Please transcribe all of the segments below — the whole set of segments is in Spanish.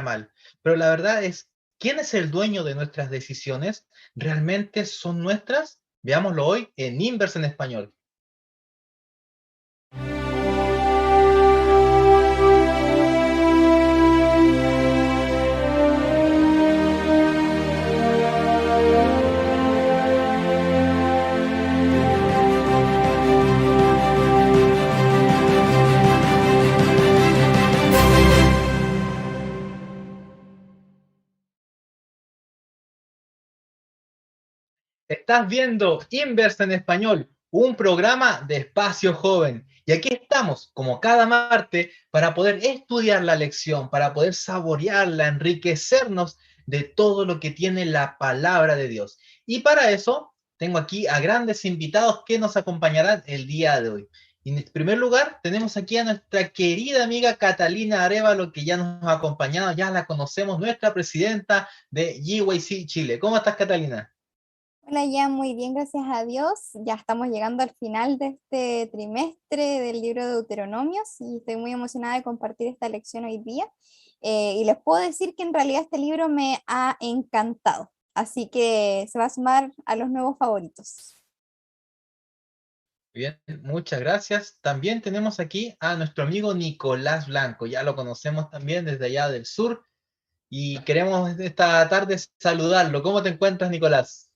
mal. Pero la verdad es, ¿quién es el dueño de nuestras decisiones? ¿Realmente son nuestras? Veámoslo hoy en Inverse en Español. Estás viendo Inverse en Español, un programa de Espacio Joven. Y aquí estamos, como cada martes, para poder estudiar la lección, para poder saborearla, enriquecernos de todo lo que tiene la palabra de Dios. Y para eso, tengo aquí a grandes invitados que nos acompañarán el día de hoy. Y en primer lugar, tenemos aquí a nuestra querida amiga Catalina Arevalo, que ya nos ha acompañado, ya la conocemos, nuestra presidenta de GYC Chile. ¿Cómo estás, Catalina? Hola, ya muy bien, gracias a Dios. Ya estamos llegando al final de este trimestre del libro de Deuteronomios y estoy muy emocionada de compartir esta lección hoy día. Y les puedo decir que en realidad este libro me ha encantado, así que se va a sumar a los nuevos favoritos. Bien, muchas gracias. También tenemos aquí a nuestro amigo Nicolás Blanco. Ya lo conocemos también desde allá del sur y queremos esta tarde saludarlo. ¿Cómo te encuentras, Nicolás?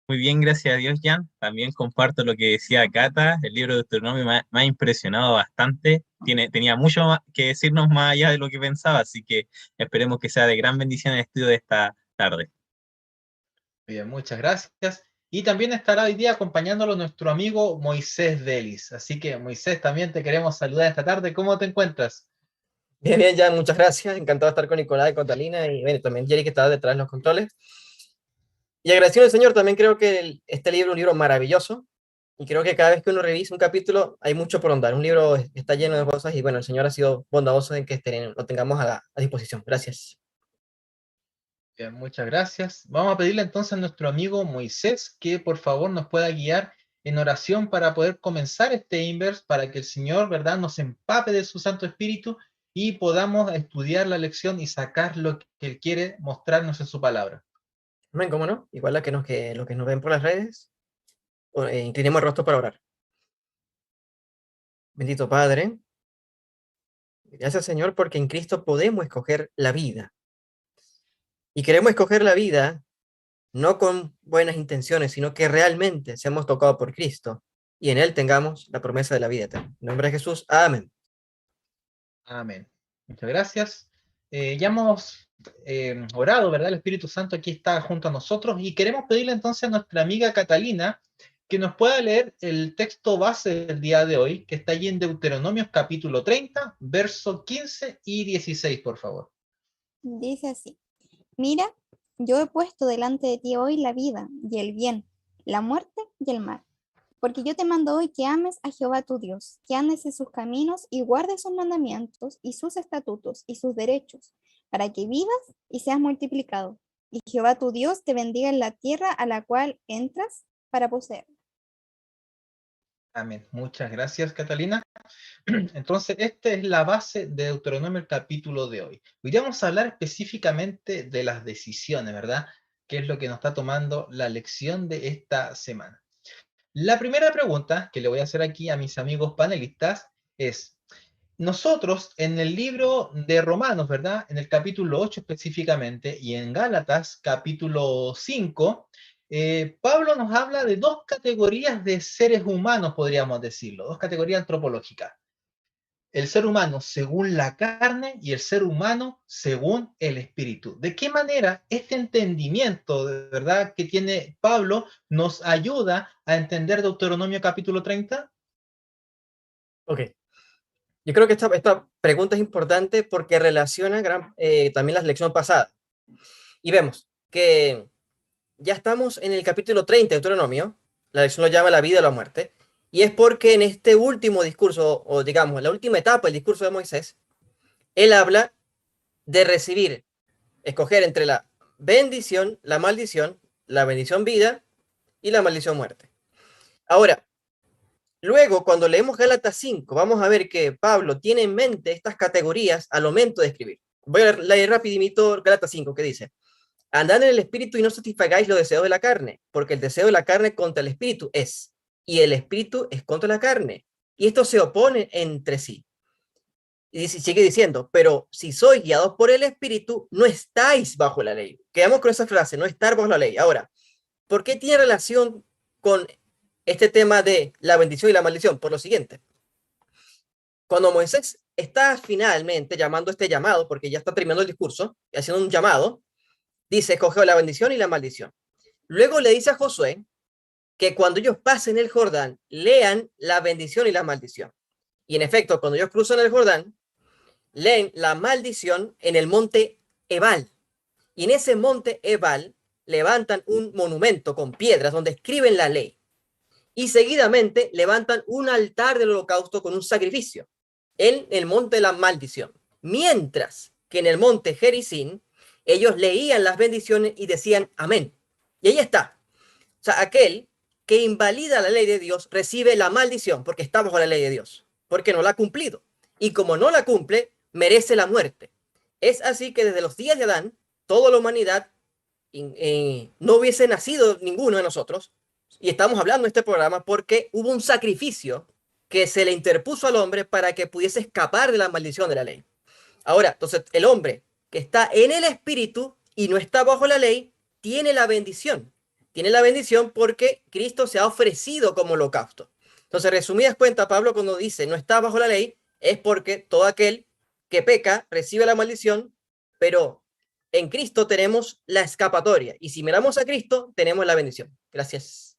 Muy bien, gracias a Dios, Jan. También comparto lo que decía Cata. El libro de Deuteronomio me ha impresionado bastante. Tenía mucho que decirnos más allá de lo que pensaba, así que esperemos que sea de gran bendición el estudio de esta tarde. Bien, muchas gracias. Y también estará hoy día acompañándolo nuestro amigo Moisés Delis. Así que, Moisés, también te queremos saludar esta tarde. ¿Cómo te encuentras? Bien, bien, ya, muchas gracias. Encantado de estar con Nicolás y con Talina y bueno, también Jerry que está detrás de los controles. Y agradecido al Señor, también creo que este libro es un libro maravilloso y creo que cada vez que uno revisa un capítulo hay mucho por andar. Un libro está lleno de cosas y bueno, el Señor ha sido bondadoso en que lo tengamos a disposición. Gracias. Bien, muchas gracias. Vamos a pedirle entonces a nuestro amigo Moisés que por favor nos pueda guiar en oración para poder comenzar este Inverse, para que el Señor, ¿verdad?, nos empape de su Santo Espíritu y podamos estudiar la lección y sacar lo que Él quiere mostrarnos en su palabra. Amén, ¿cómo no? Igual lo que nos ven por las redes, inclinemos el rostro para orar. Bendito Padre, gracias Señor porque en Cristo podemos escoger la vida. Y queremos escoger la vida no con buenas intenciones, sino que realmente seamos tocados por Cristo y en Él tengamos la promesa de la vida eterna. En nombre de Jesús, amén. Amén. Muchas gracias. Ya hemos orado, ¿verdad? El Espíritu Santo aquí está junto a nosotros y queremos pedirle entonces a nuestra amiga Catalina que nos pueda leer el texto base del día de hoy, que está allí en Deuteronomios capítulo 30, versos 15 y 16, por favor. Dice así: Mira, yo he puesto delante de ti hoy la vida y el bien, la muerte y el mal. Porque yo te mando hoy que ames a Jehová tu Dios, que andes en sus caminos y guardes sus mandamientos y sus estatutos y sus derechos, para que vivas y seas multiplicado. Y Jehová tu Dios te bendiga en la tierra a la cual entras para poseer. Amén. Muchas gracias, Catalina. Entonces, esta es la base de Deuteronomio, el capítulo de hoy. Hoy vamos a hablar específicamente de las decisiones, ¿verdad? Que es lo que nos está tomando la lección de esta semana. La primera pregunta que le voy a hacer aquí a mis amigos panelistas es, nosotros en el libro de Romanos, ¿verdad? En el capítulo 8 específicamente y en Gálatas capítulo 5, Pablo nos habla de dos categorías de seres humanos, podríamos decirlo, dos categorías antropológicas. El ser humano según la carne y el ser humano según el espíritu. ¿De qué manera este entendimiento, de verdad, que tiene Pablo nos ayuda a entender Deuteronomio capítulo 30? Ok. Yo creo que esta pregunta es importante porque relaciona también la lección pasada. Y vemos que ya estamos en el capítulo 30 de Deuteronomio, la lección lo llama la vida o la muerte, y es porque en este último discurso, o digamos, la última etapa del discurso de Moisés, él habla de recibir, escoger entre la bendición vida y la maldición muerte. Ahora, luego, cuando leemos Gálatas 5, vamos a ver que Pablo tiene en mente estas categorías al momento de escribir. Voy a leer rapidito Gálatas 5, que dice: andad en el espíritu y no satisfagáis los deseos de la carne, porque el deseo de la carne contra el espíritu es, y el espíritu es contra la carne, y estos se oponen entre sí. Y sigue diciendo, pero si sois guiados por el espíritu, no estáis bajo la ley. Quedamos con esa frase, no estar bajo la ley. Ahora, ¿por qué tiene relación con este tema de la bendición y la maldición? Por lo siguiente: cuando Moisés está finalmente llamando este llamado, porque ya está terminando el discurso, y haciendo un llamado, dice, escogió la bendición y la maldición. Luego le dice a Josué que cuando ellos pasen el Jordán, lean la bendición y la maldición. Y en efecto, cuando ellos cruzan el Jordán, leen la maldición en el monte Ebal. Y en ese monte Ebal levantan un monumento con piedras donde escriben la ley. Y seguidamente levantan un altar del holocausto con un sacrificio en el monte de la maldición. Mientras que en el monte Gerizim, ellos leían las bendiciones y decían amén. Y ahí está. O sea, aquel que invalida la ley de Dios recibe la maldición porque está bajo la ley de Dios, porque no la ha cumplido. Y como no la cumple, merece la muerte. Es así que desde los días de Adán, toda la humanidad no hubiese nacido ninguno de nosotros, y estamos hablando en este programa porque hubo un sacrificio que se le interpuso al hombre para que pudiese escapar de la maldición de la ley. Ahora, entonces, el hombre que está en el espíritu y no está bajo la ley, tiene la bendición. Tiene la bendición porque Cristo se ha ofrecido como holocausto. Entonces, resumidas cuentas, Pablo cuando dice no está bajo la ley, es porque todo aquel que peca recibe la maldición, pero en Cristo tenemos la escapatoria. Y si miramos a Cristo, tenemos la bendición. Gracias.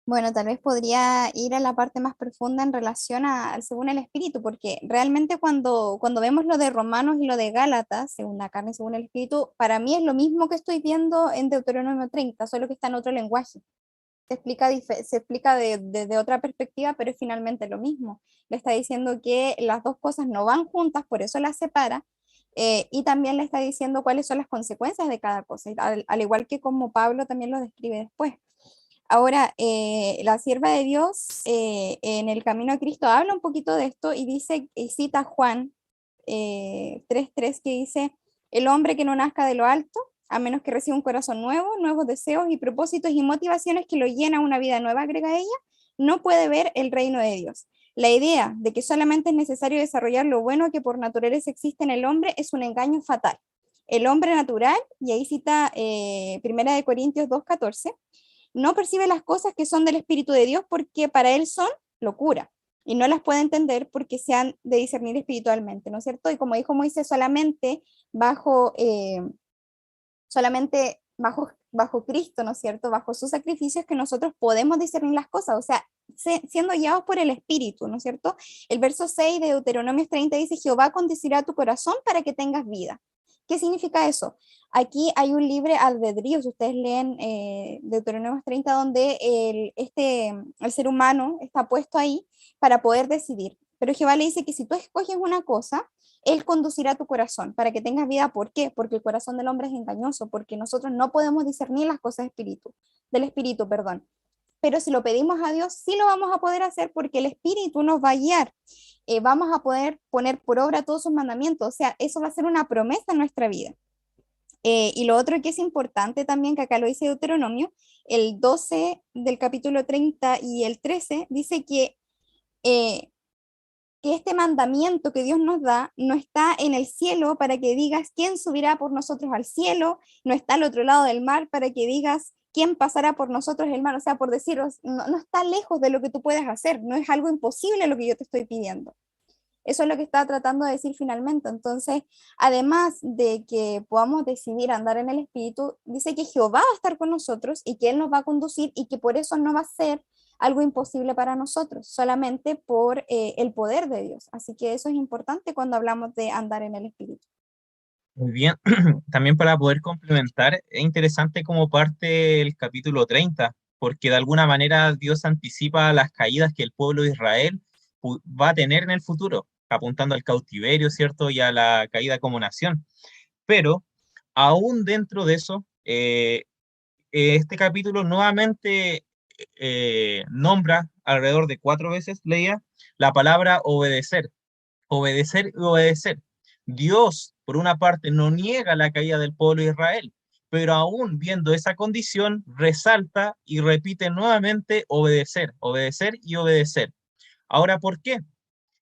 Bueno, tal vez podría ir a la parte más profunda en relación al según el espíritu, porque realmente cuando vemos lo de Romanos y lo de Gálatas, según la carne y según el espíritu, para mí es lo mismo que estoy viendo en Deuteronomio 30, solo que está en otro lenguaje. Se explica desde otra perspectiva, pero es finalmente lo mismo. Le está diciendo que las dos cosas no van juntas, por eso las separa, y también le está diciendo cuáles son las consecuencias de cada cosa, al igual que como Pablo también lo describe después. Ahora, la sierva de Dios en el camino a Cristo habla un poquito de esto y dice, y cita Juan 3:3 que dice, el hombre que no nazca de lo alto, a menos que reciba un corazón nuevo, nuevos deseos y propósitos y motivaciones que lo llena una vida nueva, agrega ella, no puede ver el reino de Dios. La idea de que solamente es necesario desarrollar lo bueno que por naturaleza existe en el hombre es un engaño fatal. El hombre natural, y ahí cita 1 Corintios 2:14, no percibe las cosas que son del Espíritu de Dios porque para él son locura y no las puede entender porque se han de discernir espiritualmente, ¿no es cierto? Y como dijo Moisés, bajo Cristo, ¿no es cierto? Bajo sus sacrificios que nosotros podemos discernir las cosas, o sea, siendo guiados por el Espíritu, ¿no es cierto? El verso 6 de Deuteronomio 30 dice, Jehová conducirá tu corazón para que tengas vida. ¿Qué significa eso? Aquí hay un libre albedrío, si ustedes leen Deuteronomio 30, donde el ser humano está puesto ahí para poder decidir. Pero Jehová le dice que si tú escoges una cosa, Él conducirá tu corazón para que tengas vida. ¿Por qué? Porque el corazón del hombre es engañoso, porque nosotros no podemos discernir las cosas del espíritu, perdón. Pero si lo pedimos a Dios, sí lo vamos a poder hacer porque el Espíritu nos va a guiar. Vamos a poder poner por obra todos sus mandamientos. O sea, eso va a ser una promesa en nuestra vida. Y lo otro que es importante también, que acá lo dice Deuteronomio, el 12 del capítulo 30 y el 13, dice que este mandamiento que Dios nos da no está en el cielo para que digas quién subirá por nosotros al cielo, no está al otro lado del mar para que digas quién pasará por nosotros el mar, o sea, por deciros, no está lejos de lo que tú puedes hacer, no es algo imposible lo que yo te estoy pidiendo. Eso es lo que está tratando de decir finalmente. Entonces, además de que podamos decidir andar en el Espíritu, dice que Jehová va a estar con nosotros y que Él nos va a conducir y que por eso no va a ser algo imposible para nosotros, solamente por el poder de Dios. Así que eso es importante cuando hablamos de andar en el Espíritu. Muy bien, también para poder complementar, es interesante como parte el capítulo 30, porque de alguna manera Dios anticipa las caídas que el pueblo de Israel va a tener en el futuro, apuntando al cautiverio, ¿cierto? Y a la caída como nación. Pero aún dentro de eso, este capítulo nuevamente nombra alrededor de 4 veces, leía, la palabra obedecer, obedecer y obedecer. Dios, por una parte, no niega la caída del pueblo de Israel, pero aún viendo esa condición, resalta y repite nuevamente obedecer, obedecer y obedecer. Ahora, ¿por qué?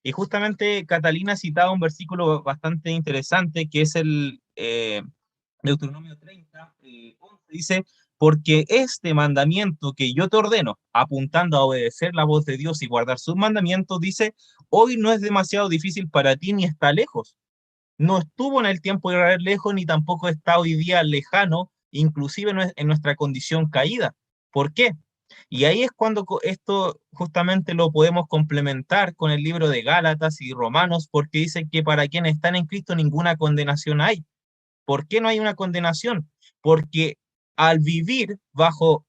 Y justamente Catalina citaba un versículo bastante interesante, que es el Deuteronomio 30, 11, dice, porque este mandamiento que yo te ordeno, apuntando a obedecer la voz de Dios y guardar sus mandamientos, dice, hoy no es demasiado difícil para ti ni está lejos. No estuvo en el tiempo de Israel lejos, ni tampoco está hoy día lejano, inclusive en nuestra condición caída. ¿Por qué? Y ahí es cuando esto justamente lo podemos complementar con el libro de Gálatas y Romanos, porque dice que para quienes están en Cristo ninguna condenación hay. ¿Por qué no hay una condenación? Porque al vivir bajo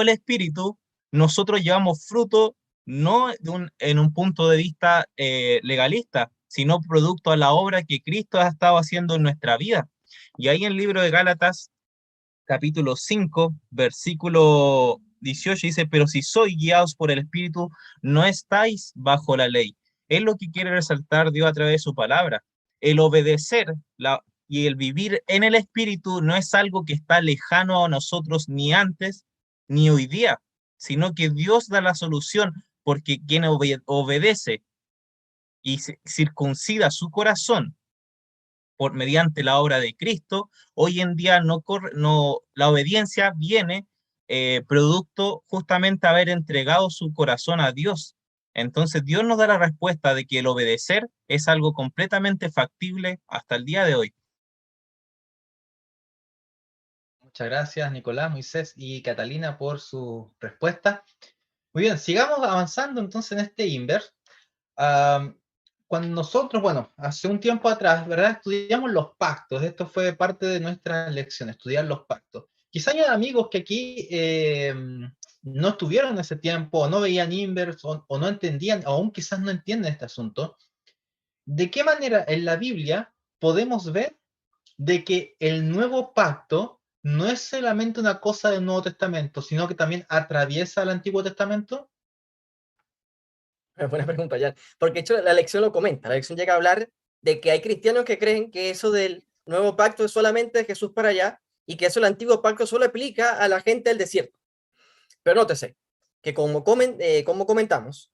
el Espíritu, nosotros llevamos fruto no en un punto de vista legalista, sino producto a la obra que Cristo ha estado haciendo en nuestra vida. Y ahí en el libro de Gálatas, capítulo 5, versículo 18, dice, pero si sois guiados por el Espíritu, no estáis bajo la ley. Es lo que quiere resaltar Dios a través de su palabra. El obedecer y el vivir en el Espíritu no es algo que está lejano a nosotros ni antes ni hoy día, sino que Dios da la solución, porque quien obedece y circuncida su corazón mediante la obra de Cristo, hoy en día la obediencia viene producto justamente haber entregado su corazón a Dios. Entonces Dios nos da la respuesta de que el obedecer es algo completamente factible hasta el día de hoy. Muchas gracias, Nicolás, Moisés y Catalina, por su respuesta. Muy bien, sigamos avanzando entonces en este inverse. Cuando nosotros, bueno, hace un tiempo atrás, ¿verdad? Estudiamos los pactos. Esto fue parte de nuestra lección, estudiar los pactos. Quizá hay amigos que aquí no estuvieron en ese tiempo, o no veían inverse, o no entendían, o aún quizás no entienden este asunto. ¿De qué manera en la Biblia podemos ver de que el nuevo pacto no es solamente una cosa del Nuevo Testamento, sino que también atraviesa el Antiguo Testamento? Buena pregunta, Jan. Porque de hecho la lección lo comenta. La lección llega a hablar de que hay cristianos que creen que eso del nuevo pacto es solamente de Jesús para allá y que eso el antiguo pacto solo aplica a la gente del desierto. Pero nótese que como comentamos,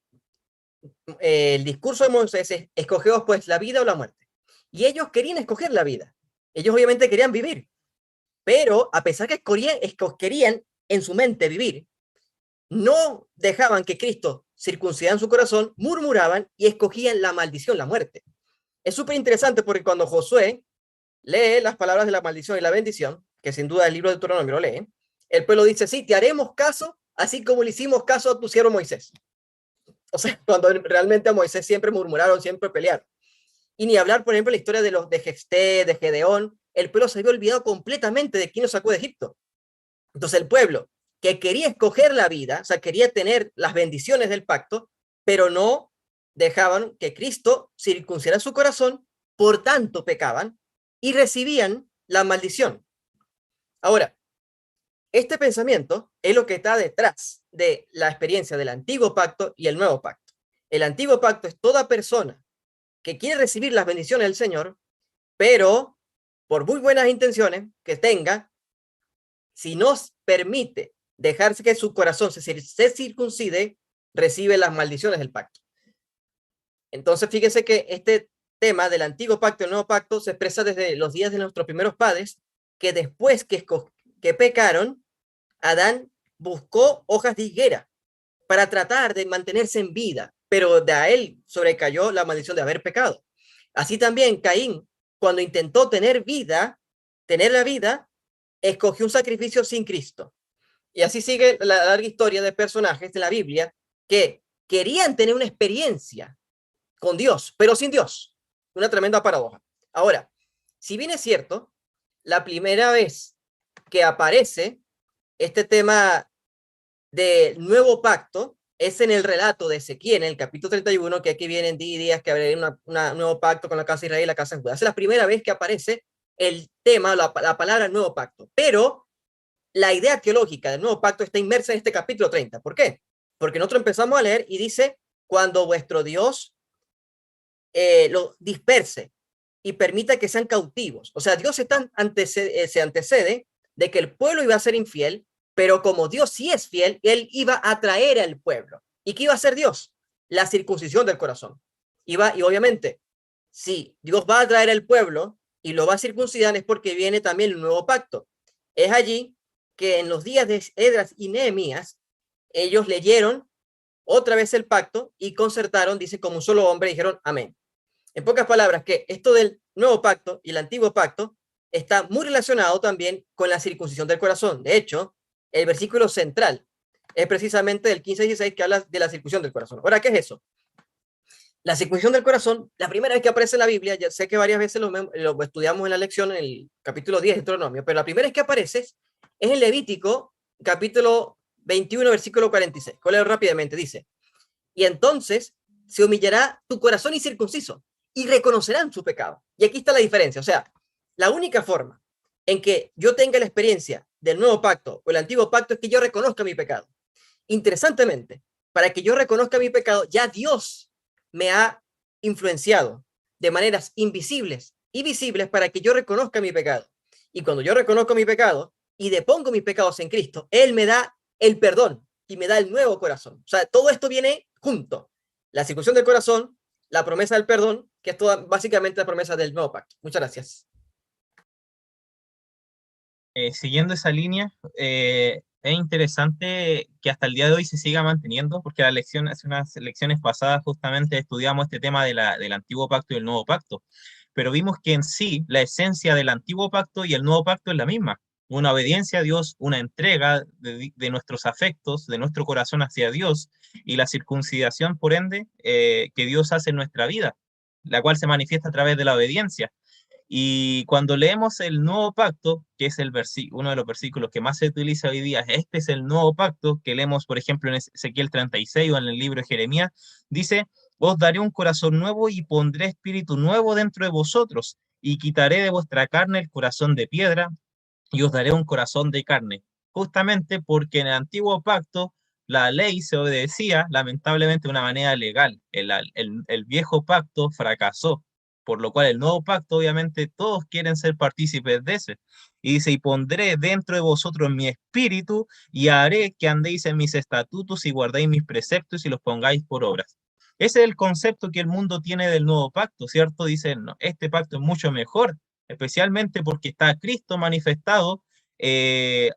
el discurso de Moisés es: escogeos pues la vida o la muerte. Y ellos querían escoger la vida. Ellos obviamente querían vivir. Pero a pesar que querían en su mente vivir, no dejaban que Cristo circuncidara su corazón, murmuraban y escogían la maldición, la muerte. Es súper interesante porque cuando Josué lee las palabras de la maldición y la bendición, que sin duda el libro de Deuteronomio lo lee, el pueblo dice: sí, te haremos caso, así como le hicimos caso a tu siervo Moisés. O sea, cuando realmente a Moisés siempre murmuraron, siempre pelearon. Y ni hablar, por ejemplo, la historia de los de Jefté, de Gedeón. El pueblo se había olvidado completamente de quién nos sacó de Egipto. Entonces el pueblo que quería escoger la vida, o sea, quería tener las bendiciones del pacto, pero no dejaban que Cristo circuncidara su corazón, por tanto pecaban y recibían la maldición. Ahora, este pensamiento es lo que está detrás de la experiencia del antiguo pacto y el nuevo pacto. El antiguo pacto es toda persona que quiere recibir las bendiciones del Señor, pero por muy buenas intenciones que tenga, si no permite dejarse que su corazón se circuncide, recibe las maldiciones del pacto. Entonces, fíjese que este tema del antiguo pacto y el nuevo pacto se expresa desde los días de nuestros primeros padres, que después que pecaron, Adán buscó hojas de higuera para tratar de mantenerse en vida, pero de a él sobrecayó la maldición de haber pecado. Así también Caín, cuando intentó tener la vida, escogió un sacrificio sin Cristo. Y así sigue la larga historia de personajes de la Biblia que querían tener una experiencia con Dios, pero sin Dios. Una tremenda paradoja. Ahora, si bien es cierto, la primera vez que aparece este tema del nuevo pacto es en el relato de Ezequiel, en el capítulo 31, que aquí vienen días que habrá un nuevo pacto con la casa de Israel y la casa de Judá. Es la primera vez que aparece el tema, la palabra nuevo pacto. Pero la idea teológica del nuevo pacto está inmersa en este capítulo 30. ¿Por qué? Porque nosotros empezamos a leer y dice: cuando vuestro Dios lo disperse y permita que sean cautivos. O sea, Dios se antecede de que el pueblo iba a ser infiel, pero como Dios sí es fiel, él iba a traer al pueblo. ¿Y qué iba a hacer Dios? La circuncisión del corazón. Y obviamente, si Dios va a traer al pueblo y lo va a circuncidar, es porque viene también el nuevo pacto. Es allí que en los días de Esdras y Nehemías, ellos leyeron otra vez el pacto y concertaron, dice, como un solo hombre, dijeron amén. En pocas palabras, que esto del nuevo pacto y el antiguo pacto está muy relacionado también con la circuncisión del corazón. De hecho, el versículo central es precisamente del 15 y 16 que habla de la circuncisión del corazón. Ahora, ¿qué es eso? La circuncisión del corazón, la primera vez que aparece en la Biblia, ya sé que varias veces lo estudiamos en la lección, en el capítulo 10 de Deuteronomio, pero la primera vez que aparece es en Levítico, capítulo 21, versículo 46. Lo leo rápidamente, dice, y entonces se humillará tu corazón incircunciso y reconocerán su pecado. Y aquí está la diferencia, o sea, la única forma en que yo tenga la experiencia del nuevo pacto o el antiguo pacto es que yo reconozca mi pecado. Interesantemente, para que yo reconozca mi pecado, ya Dios me ha influenciado de maneras invisibles y visibles para que yo reconozca mi pecado. Y cuando yo reconozco mi pecado y depongo mis pecados en Cristo, Él me da el perdón y me da el nuevo corazón. O sea, todo esto viene junto. La circuncisión del corazón, la promesa del perdón, que es toda básicamente la promesa del nuevo pacto. Muchas gracias. Siguiendo esa línea, es interesante que hasta el día de hoy se siga manteniendo, porque hace unas lecciones pasadas justamente estudiamos este tema del antiguo pacto y el nuevo pacto, pero vimos que en sí la esencia del antiguo pacto y el nuevo pacto es la misma, una obediencia a Dios, una entrega de nuestros afectos, de nuestro corazón hacia Dios, y la circuncisión, por ende, que Dios hace en nuestra vida, la cual se manifiesta a través de la obediencia. Y cuando leemos el nuevo pacto, que es uno de los versículos que más se utiliza hoy día, este es el nuevo pacto que leemos, por ejemplo, en Ezequiel 36 o en el libro de Jeremías, dice, os daré un corazón nuevo y pondré espíritu nuevo dentro de vosotros, y quitaré de vuestra carne el corazón de piedra, y os daré un corazón de carne. Justamente porque en el antiguo pacto la ley se obedecía lamentablemente de una manera legal. El viejo pacto fracasó, por lo cual el nuevo pacto, obviamente, todos quieren ser partícipes de ese. Y dice, y pondré dentro de vosotros mi espíritu y haré que andéis en mis estatutos y guardéis mis preceptos y los pongáis por obras. Ese es el concepto que el mundo tiene del nuevo pacto, ¿cierto? Dicen, no, este pacto es mucho mejor, especialmente porque está Cristo manifestado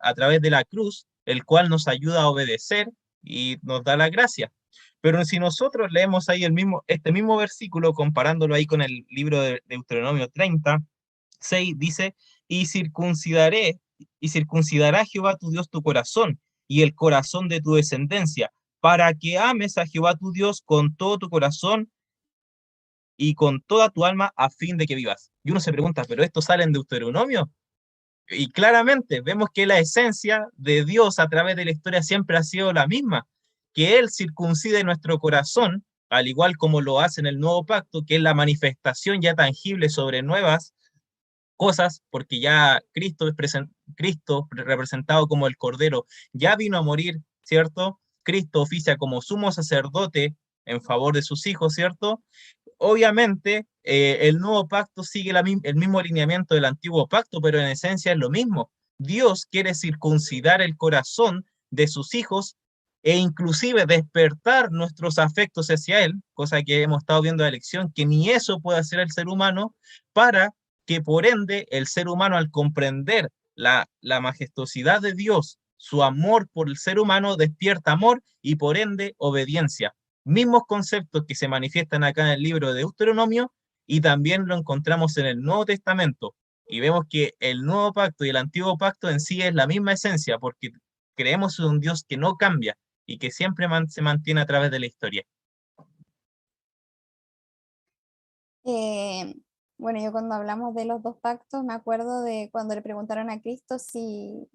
a través de la cruz, el cual nos ayuda a obedecer y nos da la gracia. Pero si nosotros leemos ahí este mismo versículo, comparándolo ahí con el libro de Deuteronomio 36, dice, y circuncidará Jehová tu Dios tu corazón y el corazón de tu descendencia, para que ames a Jehová tu Dios con todo tu corazón y con toda tu alma a fin de que vivas. Y uno se pregunta, ¿pero esto sale en Deuteronomio? Y claramente vemos que la esencia de Dios a través de la historia siempre ha sido la misma, que Él circuncide nuestro corazón, al igual como lo hace en el nuevo pacto, que es la manifestación ya tangible sobre nuevas cosas, porque ya Cristo representado como el Cordero ya vino a morir, ¿cierto? Cristo oficia como sumo sacerdote en favor de sus hijos, ¿cierto? Obviamente, el nuevo pacto sigue el mismo alineamiento del antiguo pacto, pero en esencia es lo mismo. Dios quiere circuncidar el corazón de sus hijos e inclusive despertar nuestros afectos hacia Él, cosa que hemos estado viendo en la lección, que ni eso puede hacer el ser humano, para que por ende el ser humano al comprender la majestuosidad de Dios, su amor por el ser humano, despierta amor y por ende obediencia. Mismos conceptos que se manifiestan acá en el libro de Deuteronomio y también lo encontramos en el Nuevo Testamento. Y vemos que el nuevo pacto y el antiguo pacto en sí es la misma esencia, porque creemos en un Dios que no cambia y que siempre se mantiene a través de la historia. Eh, bueno, yo cuando hablamos de los dos pactos, me acuerdo de cuando le preguntaron a Cristo si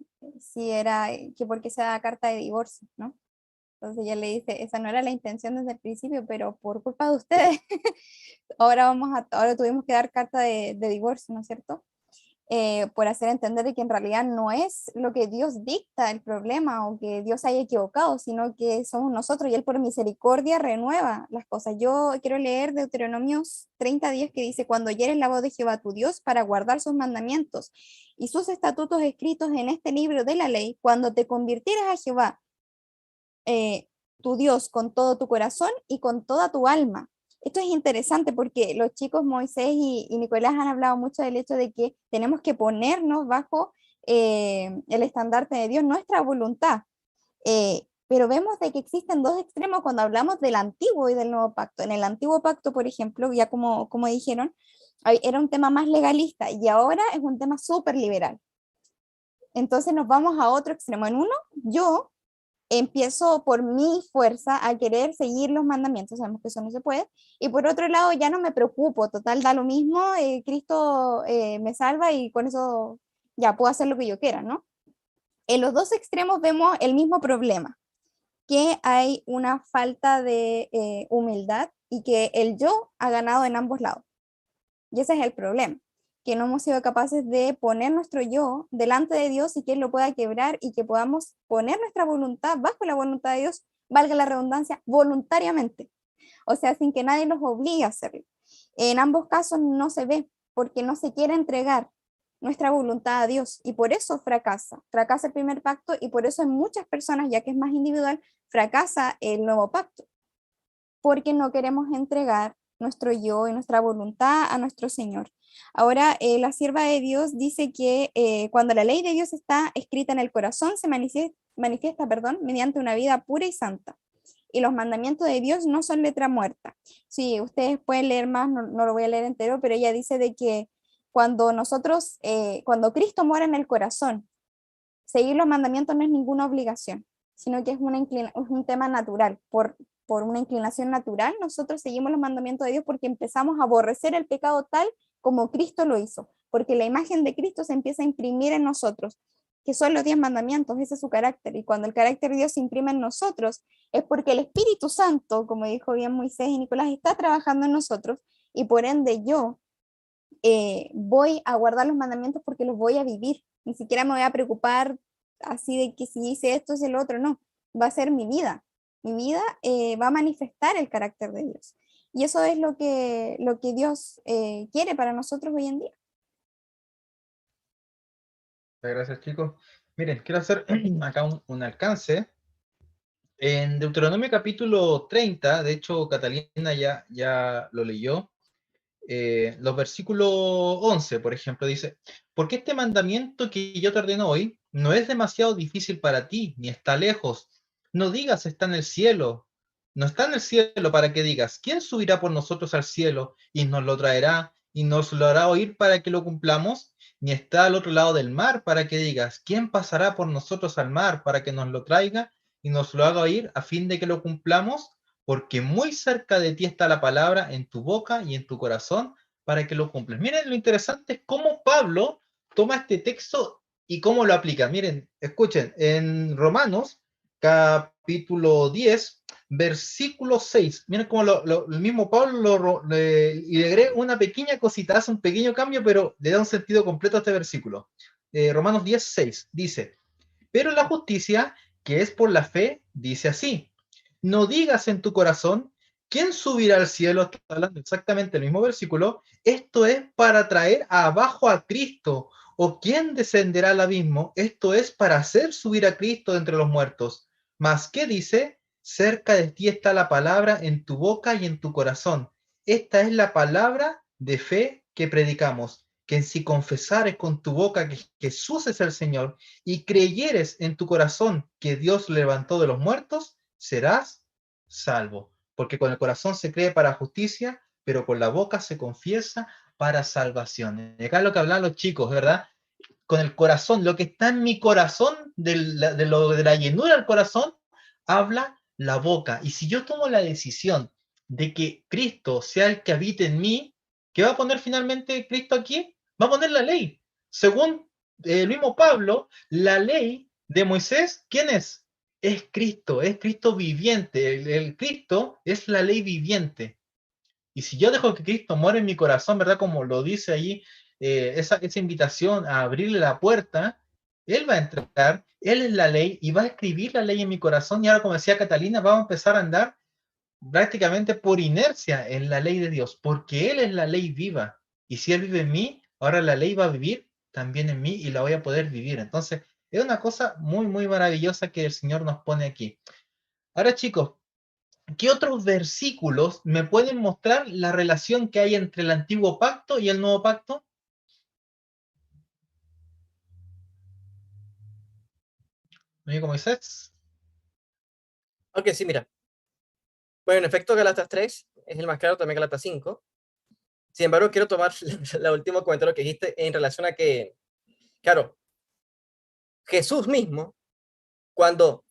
era, que por qué se da carta de divorcio, ¿no? Entonces ella le dice, esa no era la intención desde el principio, pero por culpa de ustedes, ahora tuvimos que dar carta de divorcio, ¿no es cierto? por hacer entender de que en realidad no es lo que Dios dicta el problema o que Dios haya equivocado, sino que somos nosotros y Él por misericordia renueva las cosas. Yo quiero leer Deuteronomios 30:10 que dice, cuando oyeres la voz de Jehová tu Dios para guardar sus mandamientos y sus estatutos escritos en este libro de la ley, cuando te convirtieras a Jehová, tu Dios, con todo tu corazón y con toda tu alma. Esto es interesante porque los chicos Moisés y Nicolás han hablado mucho del hecho de que tenemos que ponernos bajo el estandarte de Dios, nuestra voluntad. Pero vemos de que existen dos extremos cuando hablamos del antiguo y del nuevo pacto. En el antiguo pacto, por ejemplo, ya como dijeron, era un tema más legalista y ahora es un tema súper liberal. Entonces nos vamos a otro extremo. En uno, yo empiezo por mi fuerza a querer seguir los mandamientos, sabemos que eso no se puede, y por otro lado ya no me preocupo, total, da lo mismo, Cristo me salva y con eso ya puedo hacer lo que yo quiera, ¿no? En los dos extremos vemos el mismo problema, que hay una falta de humildad y que el yo ha ganado en ambos lados. Y ese es el problema, que no hemos sido capaces de poner nuestro yo delante de Dios y que Él lo pueda quebrar y que podamos poner nuestra voluntad bajo la voluntad de Dios, valga la redundancia, voluntariamente. O sea, sin que nadie nos obligue a hacerlo. En ambos casos no se ve porque no se quiere entregar nuestra voluntad a Dios y por eso fracasa el primer pacto y por eso en muchas personas, ya que es más individual, fracasa el nuevo pacto, porque no queremos entregar nuestro yo y nuestra voluntad a nuestro Señor. Ahora, la sierva de Dios dice que cuando la ley de Dios está escrita en el corazón, se manifiesta, mediante una vida pura y santa. Y los mandamientos de Dios no son letra muerta. Sí, ustedes pueden leer más, no lo voy a leer entero, pero ella dice de que cuando cuando Cristo mora en el corazón, seguir los mandamientos no es ninguna obligación, sino que es un tema natural. Por una inclinación natural, nosotros seguimos los mandamientos de Dios porque empezamos a aborrecer el pecado tal como Cristo lo hizo, porque la imagen de Cristo se empieza a imprimir en nosotros, que son los 10 mandamientos, ese es su carácter, y cuando el carácter de Dios se imprime en nosotros, es porque el Espíritu Santo, como dijo bien Moisés y Nicolás, está trabajando en nosotros, y por ende yo voy a guardar los mandamientos porque los voy a vivir, ni siquiera me voy a preocupar así de que si hice esto es el otro, no, va a ser mi vida va a manifestar el carácter de Dios. Y eso es lo que Dios quiere para nosotros hoy en día. Gracias, chicos. Miren, quiero hacer acá un alcance. En Deuteronomio capítulo 30, de hecho, Catalina ya lo leyó, los versículos 11, por ejemplo, dice, porque este mandamiento que yo te ordeno hoy no es demasiado difícil para ti, ni está lejos. No digas está en el cielo, no está en el cielo para que digas, ¿quién subirá por nosotros al cielo y nos lo traerá y nos lo hará oír para que lo cumplamos? Ni está al otro lado del mar para que digas, ¿quién pasará por nosotros al mar para que nos lo traiga y nos lo haga oír a fin de que lo cumplamos? Porque muy cerca de ti está la palabra en tu boca y en tu corazón para que lo cumplas. Miren, lo interesante es cómo Pablo toma este texto y cómo lo aplica. Miren, escuchen, en Romanos capítulo 10, versículo 6, miren cómo el mismo Pablo le agrega una pequeña cosita, hace un pequeño cambio, pero le da un sentido completo a este versículo. Romanos 10, 6, dice, pero la justicia que es por la fe, dice así, no digas en tu corazón, ¿quién subirá al cielo? Está hablando exactamente el mismo versículo. Esto es para traer abajo a Cristo. ¿O quién descenderá al abismo? Esto es para hacer subir a Cristo de entre los muertos. Mas, ¿qué dice? Cerca de ti está la palabra en tu boca y en tu corazón. Esta es la palabra de fe que predicamos. Que si confesares con tu boca que Jesús es el Señor y creyeres en tu corazón que Dios levantó de los muertos, serás salvo. Porque con el corazón se cree para justicia, pero con la boca se confiesa para salvación. Y acá es lo que hablan los chicos, ¿verdad? Con el corazón, lo que está en mi corazón, de la llenura del corazón, habla la boca. Y si yo tomo la decisión de que Cristo sea el que habite en mí, ¿qué va a poner finalmente Cristo aquí? Va a poner la ley. Según el mismo Pablo, la ley de Moisés, ¿quién es? Es Cristo viviente. El Cristo es la ley viviente. Y si yo dejo que Cristo muera en mi corazón, ¿verdad? Como lo dice allí esa invitación a abrirle la puerta, Él va a entrar, Él es la ley y va a escribir la ley en mi corazón. Y ahora, como decía Catalina, vamos a empezar a andar prácticamente por inercia en la ley de Dios, porque Él es la ley viva. Y si Él vive en mí, ahora la ley va a vivir también en mí y la voy a poder vivir. Entonces, es una cosa muy, muy maravillosa que el Señor nos pone aquí. Ahora, chicos, ¿qué otros versículos me pueden mostrar la relación que hay entre el antiguo pacto y el nuevo pacto? Amigo Moisés. Ok, sí, mira. Bueno, en efecto, Galatas 3 es el más claro, también Galatas 5. Sin embargo, quiero tomar la última comentario que dijiste en relación a que, claro, Jesús mismo, cuando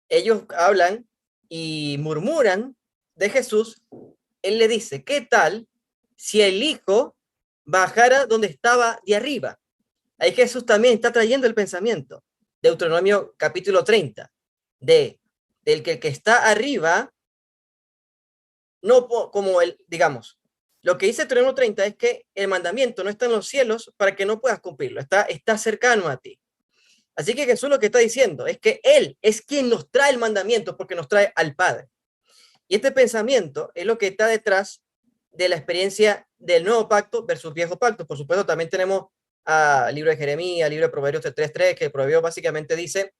ellos hablan y murmuran de Jesús, Él le dice, ¿qué tal si el Hijo bajara donde estaba de arriba? Ahí Jesús también está trayendo el pensamiento. Deuteronomio capítulo 30, del que está arriba, no como el, digamos, lo que dice Deuteronomio 30 es que el mandamiento no está en los cielos para que no puedas cumplirlo, está cercano a ti. Así que Jesús lo que está diciendo es que Él es quien nos trae el mandamiento porque nos trae al Padre. Y este pensamiento es lo que está detrás de la experiencia del nuevo pacto versus viejo pacto. Por supuesto, también tenemos al libro de Jeremías, al libro de Proverbios 3.3, que el Proverbio básicamente dice,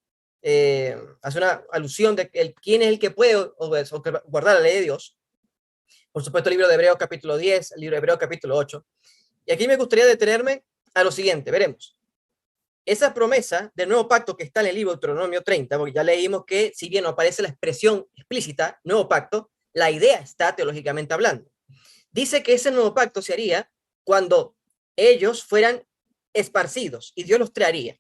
hace una alusión de quién es el que puede guardar la ley de Dios. Por supuesto, el libro de Hebreos capítulo 10, el libro de Hebreos capítulo 8. Y aquí me gustaría detenerme a lo siguiente, veremos. Esa promesa del nuevo pacto que está en el libro de Deuteronomio 30, porque ya leímos que si bien no aparece la expresión explícita, nuevo pacto, la idea está teológicamente hablando. Dice que ese nuevo pacto se haría cuando ellos fueran esparcidos y Dios los traería.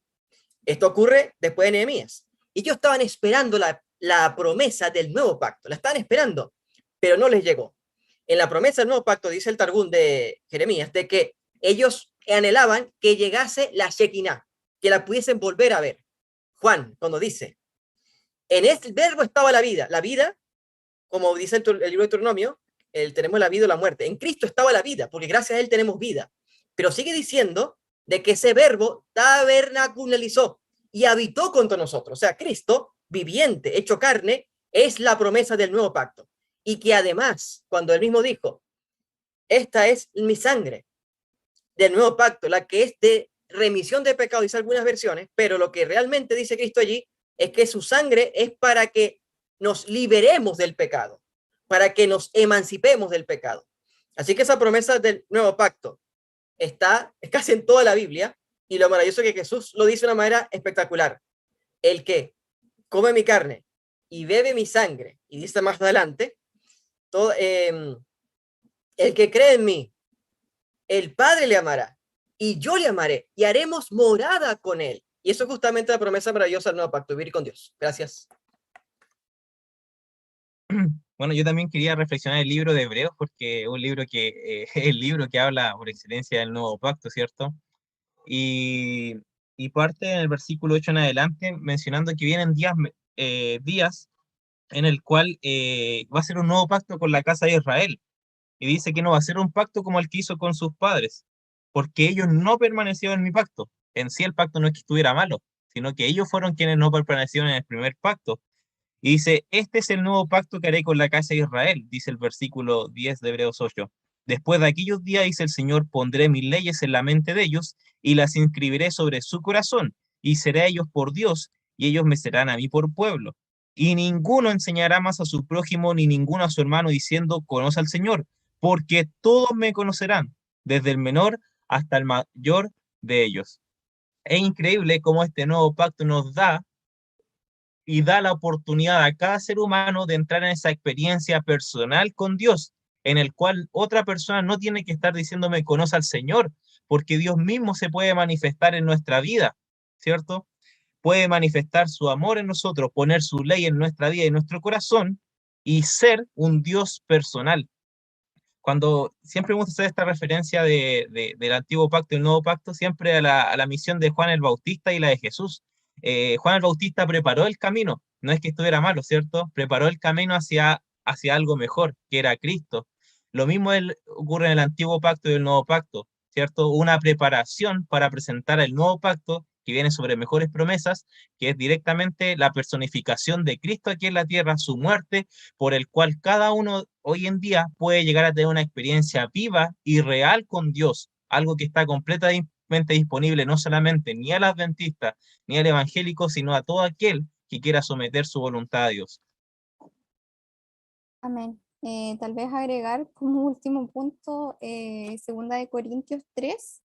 Esto ocurre después de Nehemías. Y ellos estaban esperando la promesa del nuevo pacto, la estaban esperando, pero no les llegó. En la promesa del nuevo pacto dice el Targum de Jeremías de que ellos anhelaban que llegase la Shekinah, que la pudiesen volver a ver. Juan, cuando dice, en este verbo estaba la vida, como dice el libro de Deuteronomio, tenemos la vida o la muerte. En Cristo estaba la vida, porque gracias a Él tenemos vida. Pero sigue diciendo de que ese verbo tabernaculizó y habitó contra nosotros. O sea, Cristo, viviente, hecho carne, es la promesa del nuevo pacto. Y que además, cuando Él mismo dijo, esta es mi sangre del nuevo pacto, la que es de remisión de pecado, dice algunas versiones, pero lo que realmente dice Cristo allí es que su sangre es para que nos liberemos del pecado, para que nos emancipemos del pecado. Así que esa promesa del nuevo pacto está casi en toda la Biblia, y lo maravilloso es que Jesús lo dice de una manera espectacular. El que come mi carne y bebe mi sangre, y dice más adelante, el que cree en mí, el Padre le amará, y yo le amaré, y haremos morada con él. Y eso es justamente la promesa maravillosa del nuevo pacto, vivir con Dios. Gracias. Bueno, yo también quería reflexionar el libro de Hebreos, porque es un libro que es el libro que habla por excelencia del nuevo pacto, ¿cierto? Y, y parte en el versículo 8 en adelante, mencionando que vienen días en el cual va a ser un nuevo pacto con la casa de Israel. Y dice que no va a ser un pacto como el que hizo con sus padres, porque ellos no permanecieron en mi pacto. En sí el pacto no es que estuviera malo, sino que ellos fueron quienes no permanecieron en el primer pacto. Y dice, este es el nuevo pacto que haré con la casa de Israel, dice el versículo 10 de Hebreos 8. Después de aquellos días, dice el Señor, pondré mis leyes en la mente de ellos y las inscribiré sobre su corazón, y seré a ellos por Dios, y ellos me serán a mí por pueblo. Y ninguno enseñará más a su prójimo, ni ninguno a su hermano, diciendo, conoce al Señor, porque todos me conocerán, desde el menor hasta el mayor de ellos. Es increíble cómo este nuevo pacto nos da y da la oportunidad a cada ser humano de entrar en esa experiencia personal con Dios, en el cual otra persona no tiene que estar diciéndome conoce al Señor, porque Dios mismo se puede manifestar en nuestra vida, ¿cierto? Puede manifestar su amor en nosotros, poner su ley en nuestra vida y en nuestro corazón y ser un Dios personal. Cuando siempre me gusta hacer esta referencia del antiguo pacto y el nuevo pacto, siempre a la misión de Juan el Bautista y la de Jesús. Juan el Bautista preparó el camino, no es que estuviera malo, ¿cierto? Preparó el camino hacia algo mejor, que era Cristo. Lo mismo ocurre en el antiguo pacto y el nuevo pacto. ¿cierto? Una preparación para presentar el nuevo pacto que viene sobre mejores promesas, que es directamente la personificación de Cristo aquí en la tierra, su muerte, por el cual cada uno hoy en día puede llegar a tener una experiencia viva y real con Dios, algo que está completamente disponible no solamente ni al adventista ni al evangélico, sino a todo aquel que quiera someter su voluntad a Dios. Amén. Tal vez agregar como último punto, 2 de Corintios 3,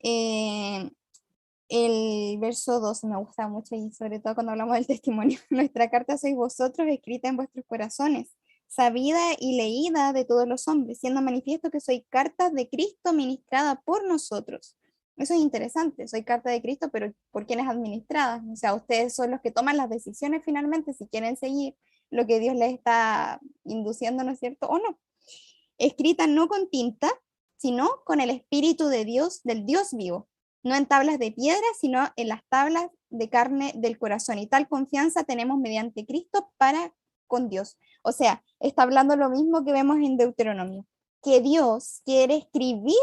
eh, el verso 12 me gusta mucho y sobre todo cuando hablamos del testimonio. Nuestra carta sois vosotros, escrita en vuestros corazones, sabida y leída de todos los hombres, siendo manifiesto que soy carta de Cristo ministrada por nosotros. Eso es interesante, soy carta de Cristo, pero ¿por quién es administrada? O sea, ustedes son los que toman las decisiones finalmente si quieren seguir lo que Dios les está induciendo, ¿no es cierto? O no. Escrita no con tinta, sino con el Espíritu de Dios, del Dios vivo, no en tablas de piedra, sino en las tablas de carne del corazón. Y tal confianza tenemos mediante Cristo para con Dios. O sea, está hablando lo mismo que vemos en Deuteronomio, que Dios quiere escribir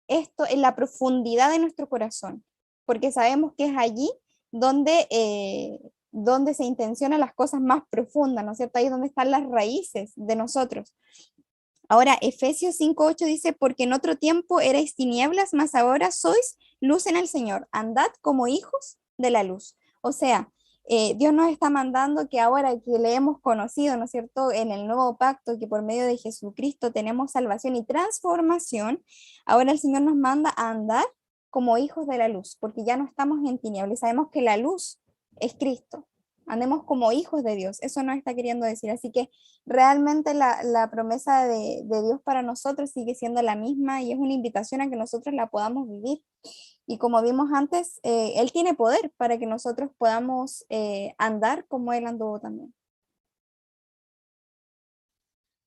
esto en la profundidad de nuestro corazón, porque sabemos que es allí donde se intencionan las cosas más profundas, ¿no es cierto? Ahí es donde están las raíces de nosotros. Ahora, Efesios 5:8 dice, porque en otro tiempo erais tinieblas, mas ahora sois luz en el Señor. Andad como hijos de la luz. O sea, Dios nos está mandando que ahora que le hemos conocido, ¿no es cierto?, en el nuevo pacto, que por medio de Jesucristo tenemos salvación y transformación, ahora el Señor nos manda a andar como hijos de la luz, porque ya no estamos en tinieblas. Sabemos que la luz es Cristo. Andemos como hijos de Dios. Eso nos está queriendo decir. Así que realmente la promesa de Dios para nosotros sigue siendo la misma y es una invitación a que nosotros la podamos vivir. Y como vimos antes, Él tiene poder para que nosotros podamos andar como Él anduvo también.